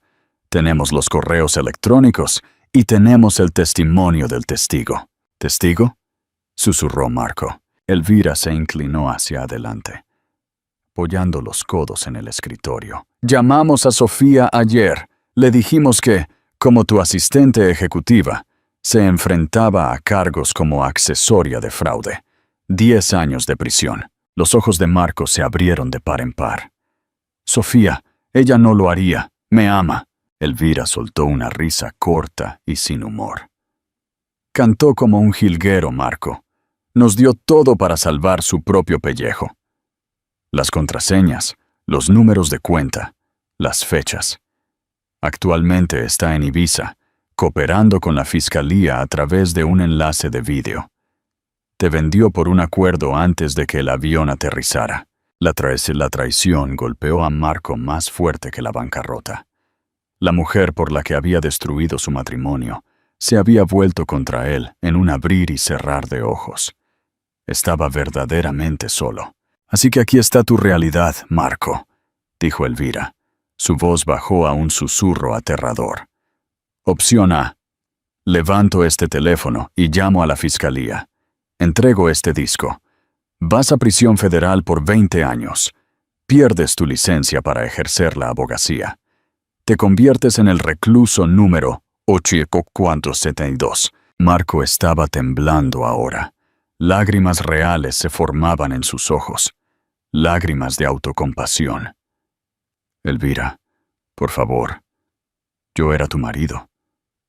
S1: tenemos los correos electrónicos y tenemos el testimonio del testigo». «¿Testigo?», susurró Marco. Elvira se inclinó hacia adelante, apoyando los codos en el escritorio. «Llamamos a Sofía ayer. Le dijimos que, como tu asistente ejecutiva, se enfrentaba a cargos como accesoria de fraude. 10 años de prisión». Los ojos de Marco se abrieron de par en par. «Sofía, ella no lo haría. Me ama». Elvira soltó una risa corta y sin humor. «Cantó como un jilguero, Marco. Nos dio todo para salvar su propio pellejo. Las contraseñas, los números de cuenta, las fechas. Actualmente está en Ibiza, cooperando con la fiscalía a través de un enlace de vídeo. Te vendió por un acuerdo antes de que el avión aterrizara». La traición golpeó a Marco más fuerte que la bancarrota. La mujer por la que había destruido su matrimonio se había vuelto contra él en un abrir y cerrar de ojos. Estaba verdaderamente solo. «Así que aquí está tu realidad, Marco», dijo Elvira. Su voz bajó a un susurro aterrador. «Opción A. Levanto este teléfono y llamo a la fiscalía. Entrego este disco. Vas a prisión federal por 20 años. Pierdes tu licencia para ejercer la abogacía. Te conviertes en el recluso número 872. Marco estaba temblando ahora. Lágrimas reales se formaban en sus ojos. Lágrimas de autocompasión. Elvira, por favor. Yo era tu marido.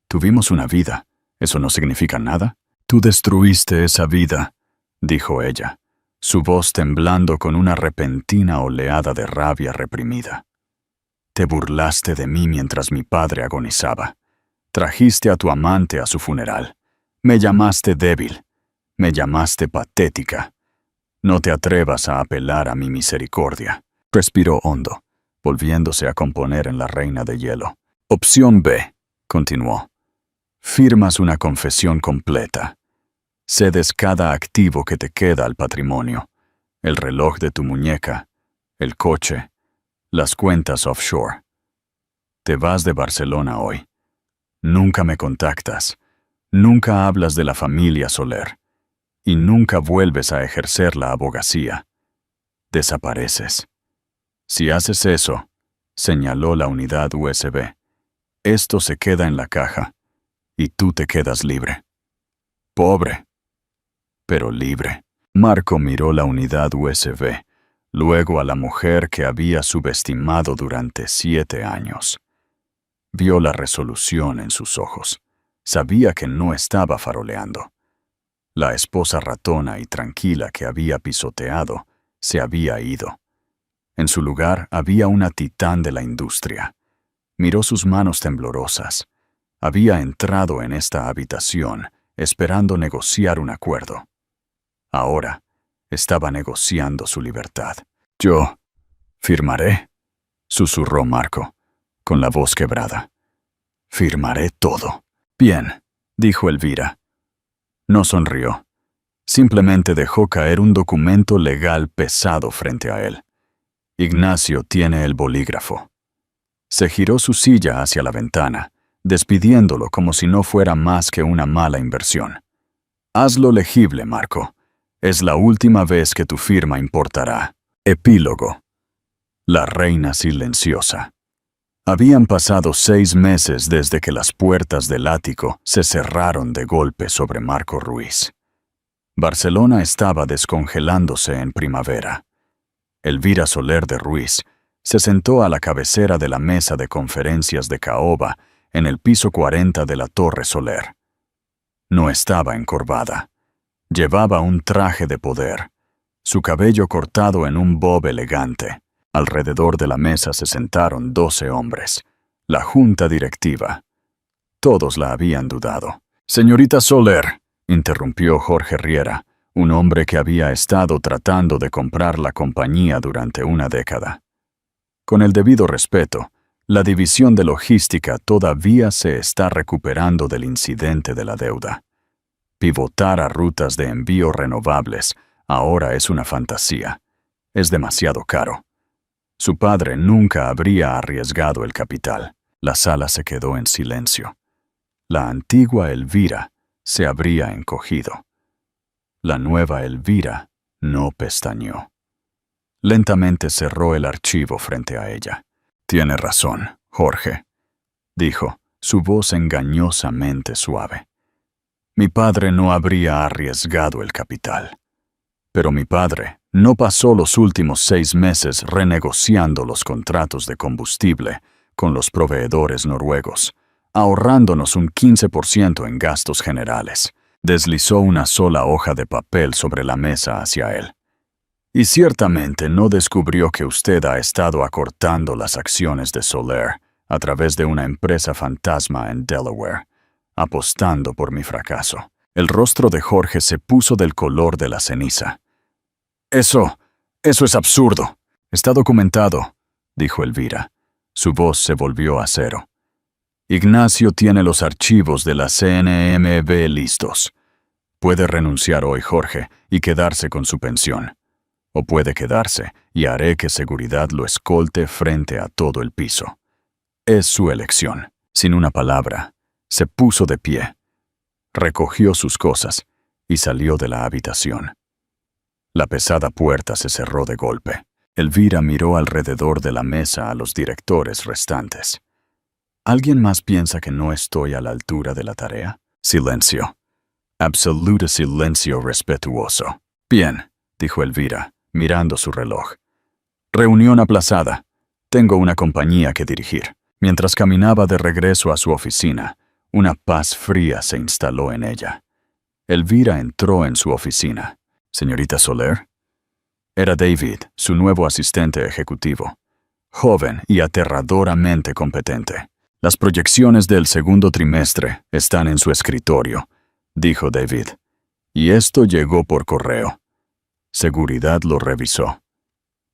S1: Tuvimos una vida. ¿Eso no significa nada? Tú destruiste esa vida, dijo ella, su voz temblando con una repentina oleada de rabia reprimida. Te burlaste de mí mientras mi padre agonizaba. Trajiste a tu amante a su funeral. Me llamaste débil. Me llamaste patética. No te atrevas a apelar a mi misericordia. Respiró hondo, volviéndose a componer en la reina de hielo. Opción B, continuó. Firmas una confesión completa. Cedes cada activo que te queda al patrimonio. El reloj de tu muñeca, el coche, las cuentas offshore. Te vas de Barcelona hoy. Nunca me contactas. Nunca hablas de la familia Soler. Y nunca vuelves a ejercer la abogacía. Desapareces. Si haces eso, señaló la unidad USB, esto se queda en la caja, y tú te quedas libre. Pobre, pero libre. Marco miró la unidad USB, luego a la mujer que había subestimado durante 7 años. Vio la resolución en sus ojos. Sabía que no estaba faroleando. La esposa ratona y tranquila que había pisoteado se había ido. En su lugar había una titán de la industria. Miró sus manos temblorosas. Había entrado en esta habitación esperando negociar un acuerdo. Ahora estaba negociando su libertad. Yo firmaré, susurró Marco, con la voz quebrada. Firmaré todo. Bien, dijo Elvira. No sonrió. Simplemente dejó caer un documento legal pesado frente a él. Ignacio tiene el bolígrafo. Se giró su silla hacia la ventana, despidiéndolo como si no fuera más que una mala inversión. Hazlo legible, Marco. Es la última vez que tu firma importará. Epílogo. La reina silenciosa. Habían pasado 6 meses desde que las puertas del ático se cerraron de golpe sobre Marco Ruiz. Barcelona estaba descongelándose en primavera. Elvira Soler de Ruiz se sentó a la cabecera de la mesa de conferencias de caoba en el piso 40 de la Torre Soler. No estaba encorvada. Llevaba un traje de poder, su cabello cortado en un bob elegante. Alrededor de la mesa se sentaron 12 hombres, la junta directiva. Todos la habían dudado. Señorita Soler, interrumpió Jorge Riera, un hombre que había estado tratando de comprar la compañía durante una década. Con el debido respeto, la división de logística todavía se está recuperando del incidente de la deuda. Pivotar a rutas de envío renovables ahora es una fantasía. Es demasiado caro. Su padre nunca habría arriesgado el capital. La sala se quedó en silencio. La antigua Elvira se habría encogido. La nueva Elvira no pestañeó. Lentamente cerró el archivo frente a ella. Tiene razón, Jorge, dijo, su voz engañosamente suave. Mi padre no habría arriesgado el capital. Pero mi padre no pasó los últimos 6 meses renegociando los contratos de combustible con los proveedores noruegos, ahorrándonos un 15% en gastos generales. Deslizó una sola hoja de papel sobre la mesa hacia él. Y ciertamente no descubrió que usted ha estado acortando las acciones de Soler a través de una empresa fantasma en Delaware, apostando por mi fracaso. El rostro de Jorge se puso del color de la ceniza. Eso es absurdo. Está documentado, dijo Elvira. Su voz se volvió acero. Ignacio tiene los archivos de la CNMV listos. Puede renunciar hoy, Jorge, y quedarse con su pensión. O puede quedarse, y haré que seguridad lo escolte frente a todo el piso. Es su elección. Sin una palabra, se puso de pie. Recogió sus cosas y salió de la habitación. La pesada puerta se cerró de golpe. Elvira miró alrededor de la mesa a los directores restantes. ¿Alguien más piensa que no estoy a la altura de la tarea? Silencio. Absoluto silencio respetuoso. Bien, dijo Elvira, mirando su reloj. Reunión aplazada. Tengo una compañía que dirigir. Mientras caminaba de regreso a su oficina, una paz fría se instaló en ella. Elvira entró en su oficina. «Señorita Soler». Era David, su nuevo asistente ejecutivo. Joven y aterradoramente competente. «Las proyecciones del segundo trimestre están en su escritorio», dijo David. «Y esto llegó por correo». Seguridad lo revisó.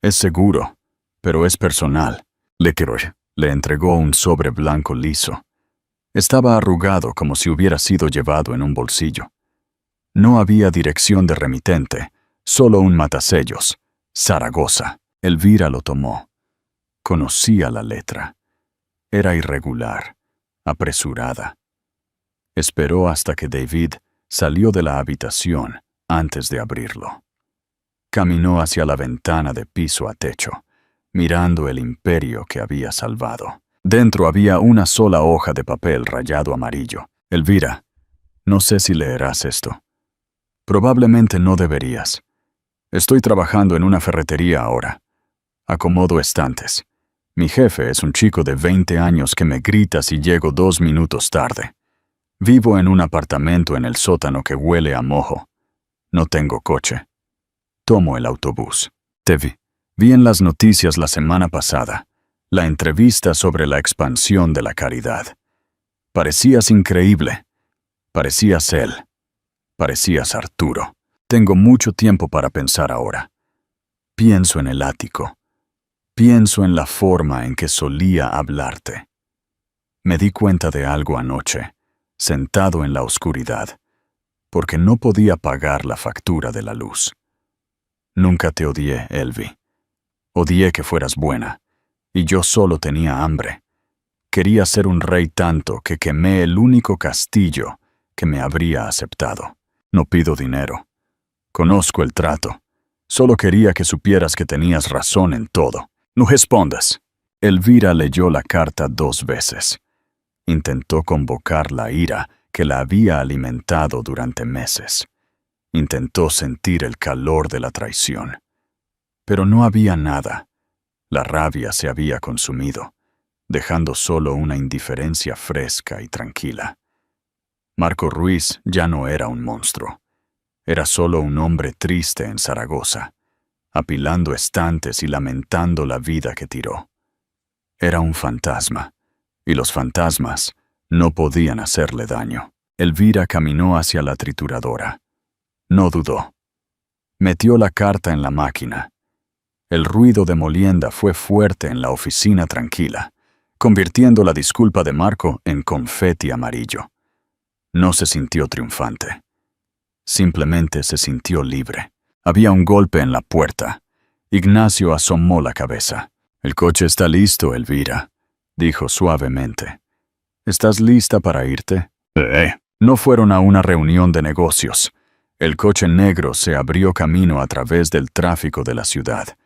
S1: «Es seguro, pero es personal». Le entregó un sobre blanco liso. Estaba arrugado como si hubiera sido llevado en un bolsillo. No había dirección de remitente, solo un matasellos. Zaragoza. Elvira lo tomó. Conocía la letra. Era irregular, apresurada. Esperó hasta que David salió de la habitación antes de abrirlo. Caminó hacia la ventana de piso a techo, mirando el imperio que había salvado. Dentro había una sola hoja de papel rayado amarillo. «Elvira, no sé si leerás esto. Probablemente no deberías. Estoy trabajando en una ferretería ahora. Acomodo estantes. Mi jefe es un chico de 20 años que me grita si llego 2 minutos tarde. Vivo en un apartamento en el sótano que huele a mojo. No tengo coche. Tomo el autobús. Te vi en las noticias la semana pasada. La entrevista sobre la expansión de la caridad. Parecías increíble. Parecías él. Parecías Arturo. Tengo mucho tiempo para pensar ahora. Pienso en el ático. Pienso en la forma en que solía hablarte. Me di cuenta de algo anoche, sentado en la oscuridad, porque no podía pagar la factura de la luz. Nunca te odié, Elvi. Odié que fueras buena, y yo solo tenía hambre. Quería ser un rey tanto que quemé el único castillo que me habría aceptado. No pido dinero. Conozco el trato. Solo quería que supieras que tenías razón en todo. No respondas». Elvira leyó la carta 2 veces. Intentó convocar la ira que la había alimentado durante meses. Intentó sentir el calor de la traición. Pero no había nada. La rabia se había consumido, dejando solo una indiferencia fresca y tranquila. Marco Ruiz ya no era un monstruo. Era solo un hombre triste en Zaragoza, apilando estantes y lamentando la vida que tiró. Era un fantasma, y los fantasmas no podían hacerle daño. Elvira caminó hacia la trituradora. No dudó. Metió la carta en la máquina. El ruido de molienda fue fuerte en la oficina tranquila, convirtiendo la disculpa de Marco en confeti amarillo. No se sintió triunfante. Simplemente se sintió libre. Había un golpe en la puerta. Ignacio asomó la cabeza. «El coche está listo, Elvira», dijo suavemente. «¿Estás lista para irte?» No fueron a una reunión de negocios. El coche negro se abrió camino a través del tráfico de la ciudad,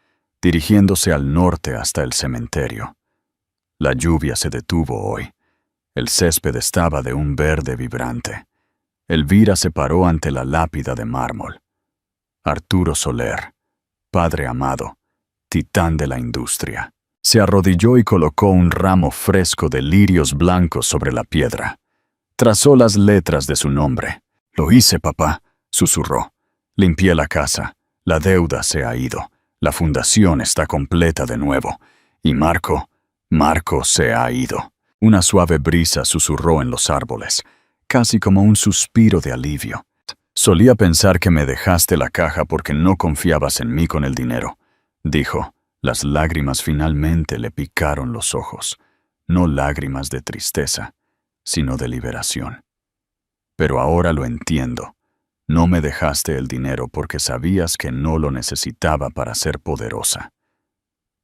S1: dirigiéndose al norte hasta el cementerio. La lluvia se detuvo hoy. El césped estaba de un verde vibrante. Elvira se paró ante la lápida de mármol. Arturo Soler, padre amado, titán de la industria. Se arrodilló y colocó un ramo fresco de lirios blancos sobre la piedra. Trazó las letras de su nombre. «Lo hice, papá», susurró. «Limpié la casa. La deuda se ha ido. La fundación está completa de nuevo. Y Marco se ha ido». Una suave brisa susurró en los árboles, casi como un suspiro de alivio. «Solía pensar que me dejaste la caja porque no confiabas en mí con el dinero», dijo. Las lágrimas finalmente le picaron los ojos. No lágrimas de tristeza, sino de liberación. «Pero ahora lo entiendo. No me dejaste el dinero porque sabías que no lo necesitaba para ser poderosa.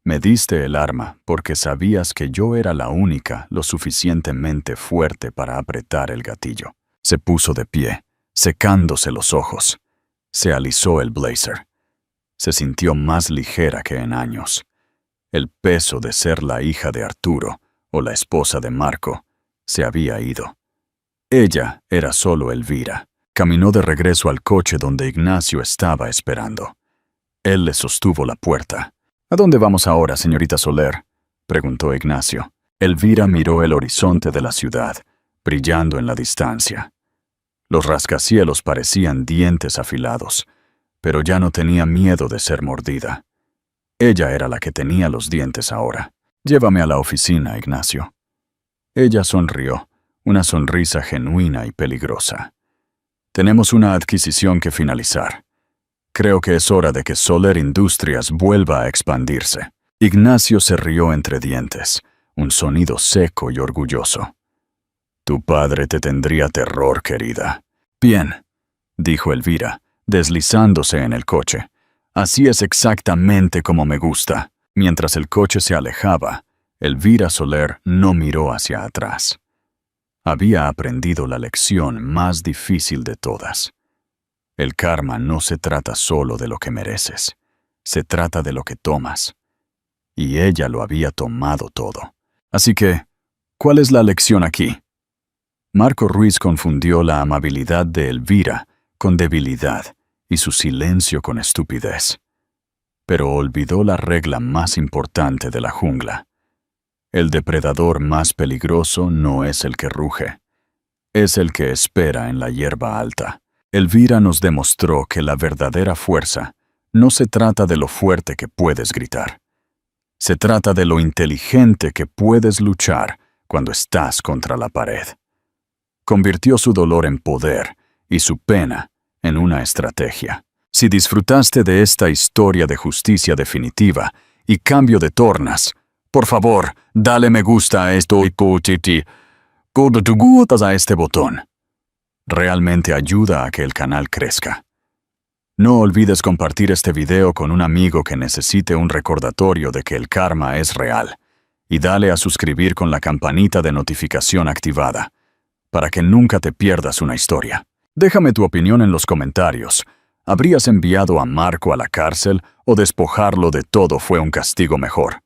S1: Me diste el arma porque sabías que yo era la única lo suficientemente fuerte para apretar el gatillo». Se puso de pie, secándose los ojos. Se alisó el blazer. Se sintió más ligera que en años. El peso de ser la hija de Arturo o la esposa de Marco se había ido. Ella era solo Elvira. Caminó de regreso al coche donde Ignacio estaba esperando. Él le sostuvo la puerta. «¿A dónde vamos ahora, señorita Soler?», preguntó Ignacio. Elvira miró el horizonte de la ciudad, brillando en la distancia. Los rascacielos parecían dientes afilados, pero ya no tenía miedo de ser mordida. Ella era la que tenía los dientes ahora. Llévame a la oficina, Ignacio. Ella sonrió, una sonrisa genuina y peligrosa. Tenemos una adquisición que finalizar. Creo que es hora de que Soler Industrias vuelva a expandirse. Ignacio se rió entre dientes, un sonido seco y orgulloso. Tu padre te tendría terror, querida. Bien, dijo Elvira, deslizándose en el coche. Así es exactamente como me gusta. Mientras el coche se alejaba, Elvira Soler no miró hacia atrás. Había aprendido la lección más difícil de todas. El karma no se trata solo de lo que mereces, se trata de lo que tomas. Y ella lo había tomado todo. Así que, ¿cuál es la lección aquí? Marco Ruiz confundió la amabilidad de Elvira con debilidad y su silencio con estupidez. Pero olvidó la regla más importante de la jungla. El depredador más peligroso no es el que ruge, es el que espera en la hierba alta. Elvira nos demostró que la verdadera fuerza no se trata de lo fuerte que puedes gritar. Se trata de lo inteligente que puedes luchar cuando estás contra la pared. Convirtió su dolor en poder y su pena en una estrategia. Si disfrutaste de esta historia de justicia definitiva y cambio de tornas, por favor, dale me gusta a esto y a este botón. Realmente ayuda a que el canal crezca. No olvides compartir este video con un amigo que necesite un recordatorio de que el karma es real. Y dale a suscribir con la campanita de notificación activada, para que nunca te pierdas una historia. Déjame tu opinión en los comentarios. ¿Habrías enviado a Marco a la cárcel o despojarlo de todo fue un castigo mejor?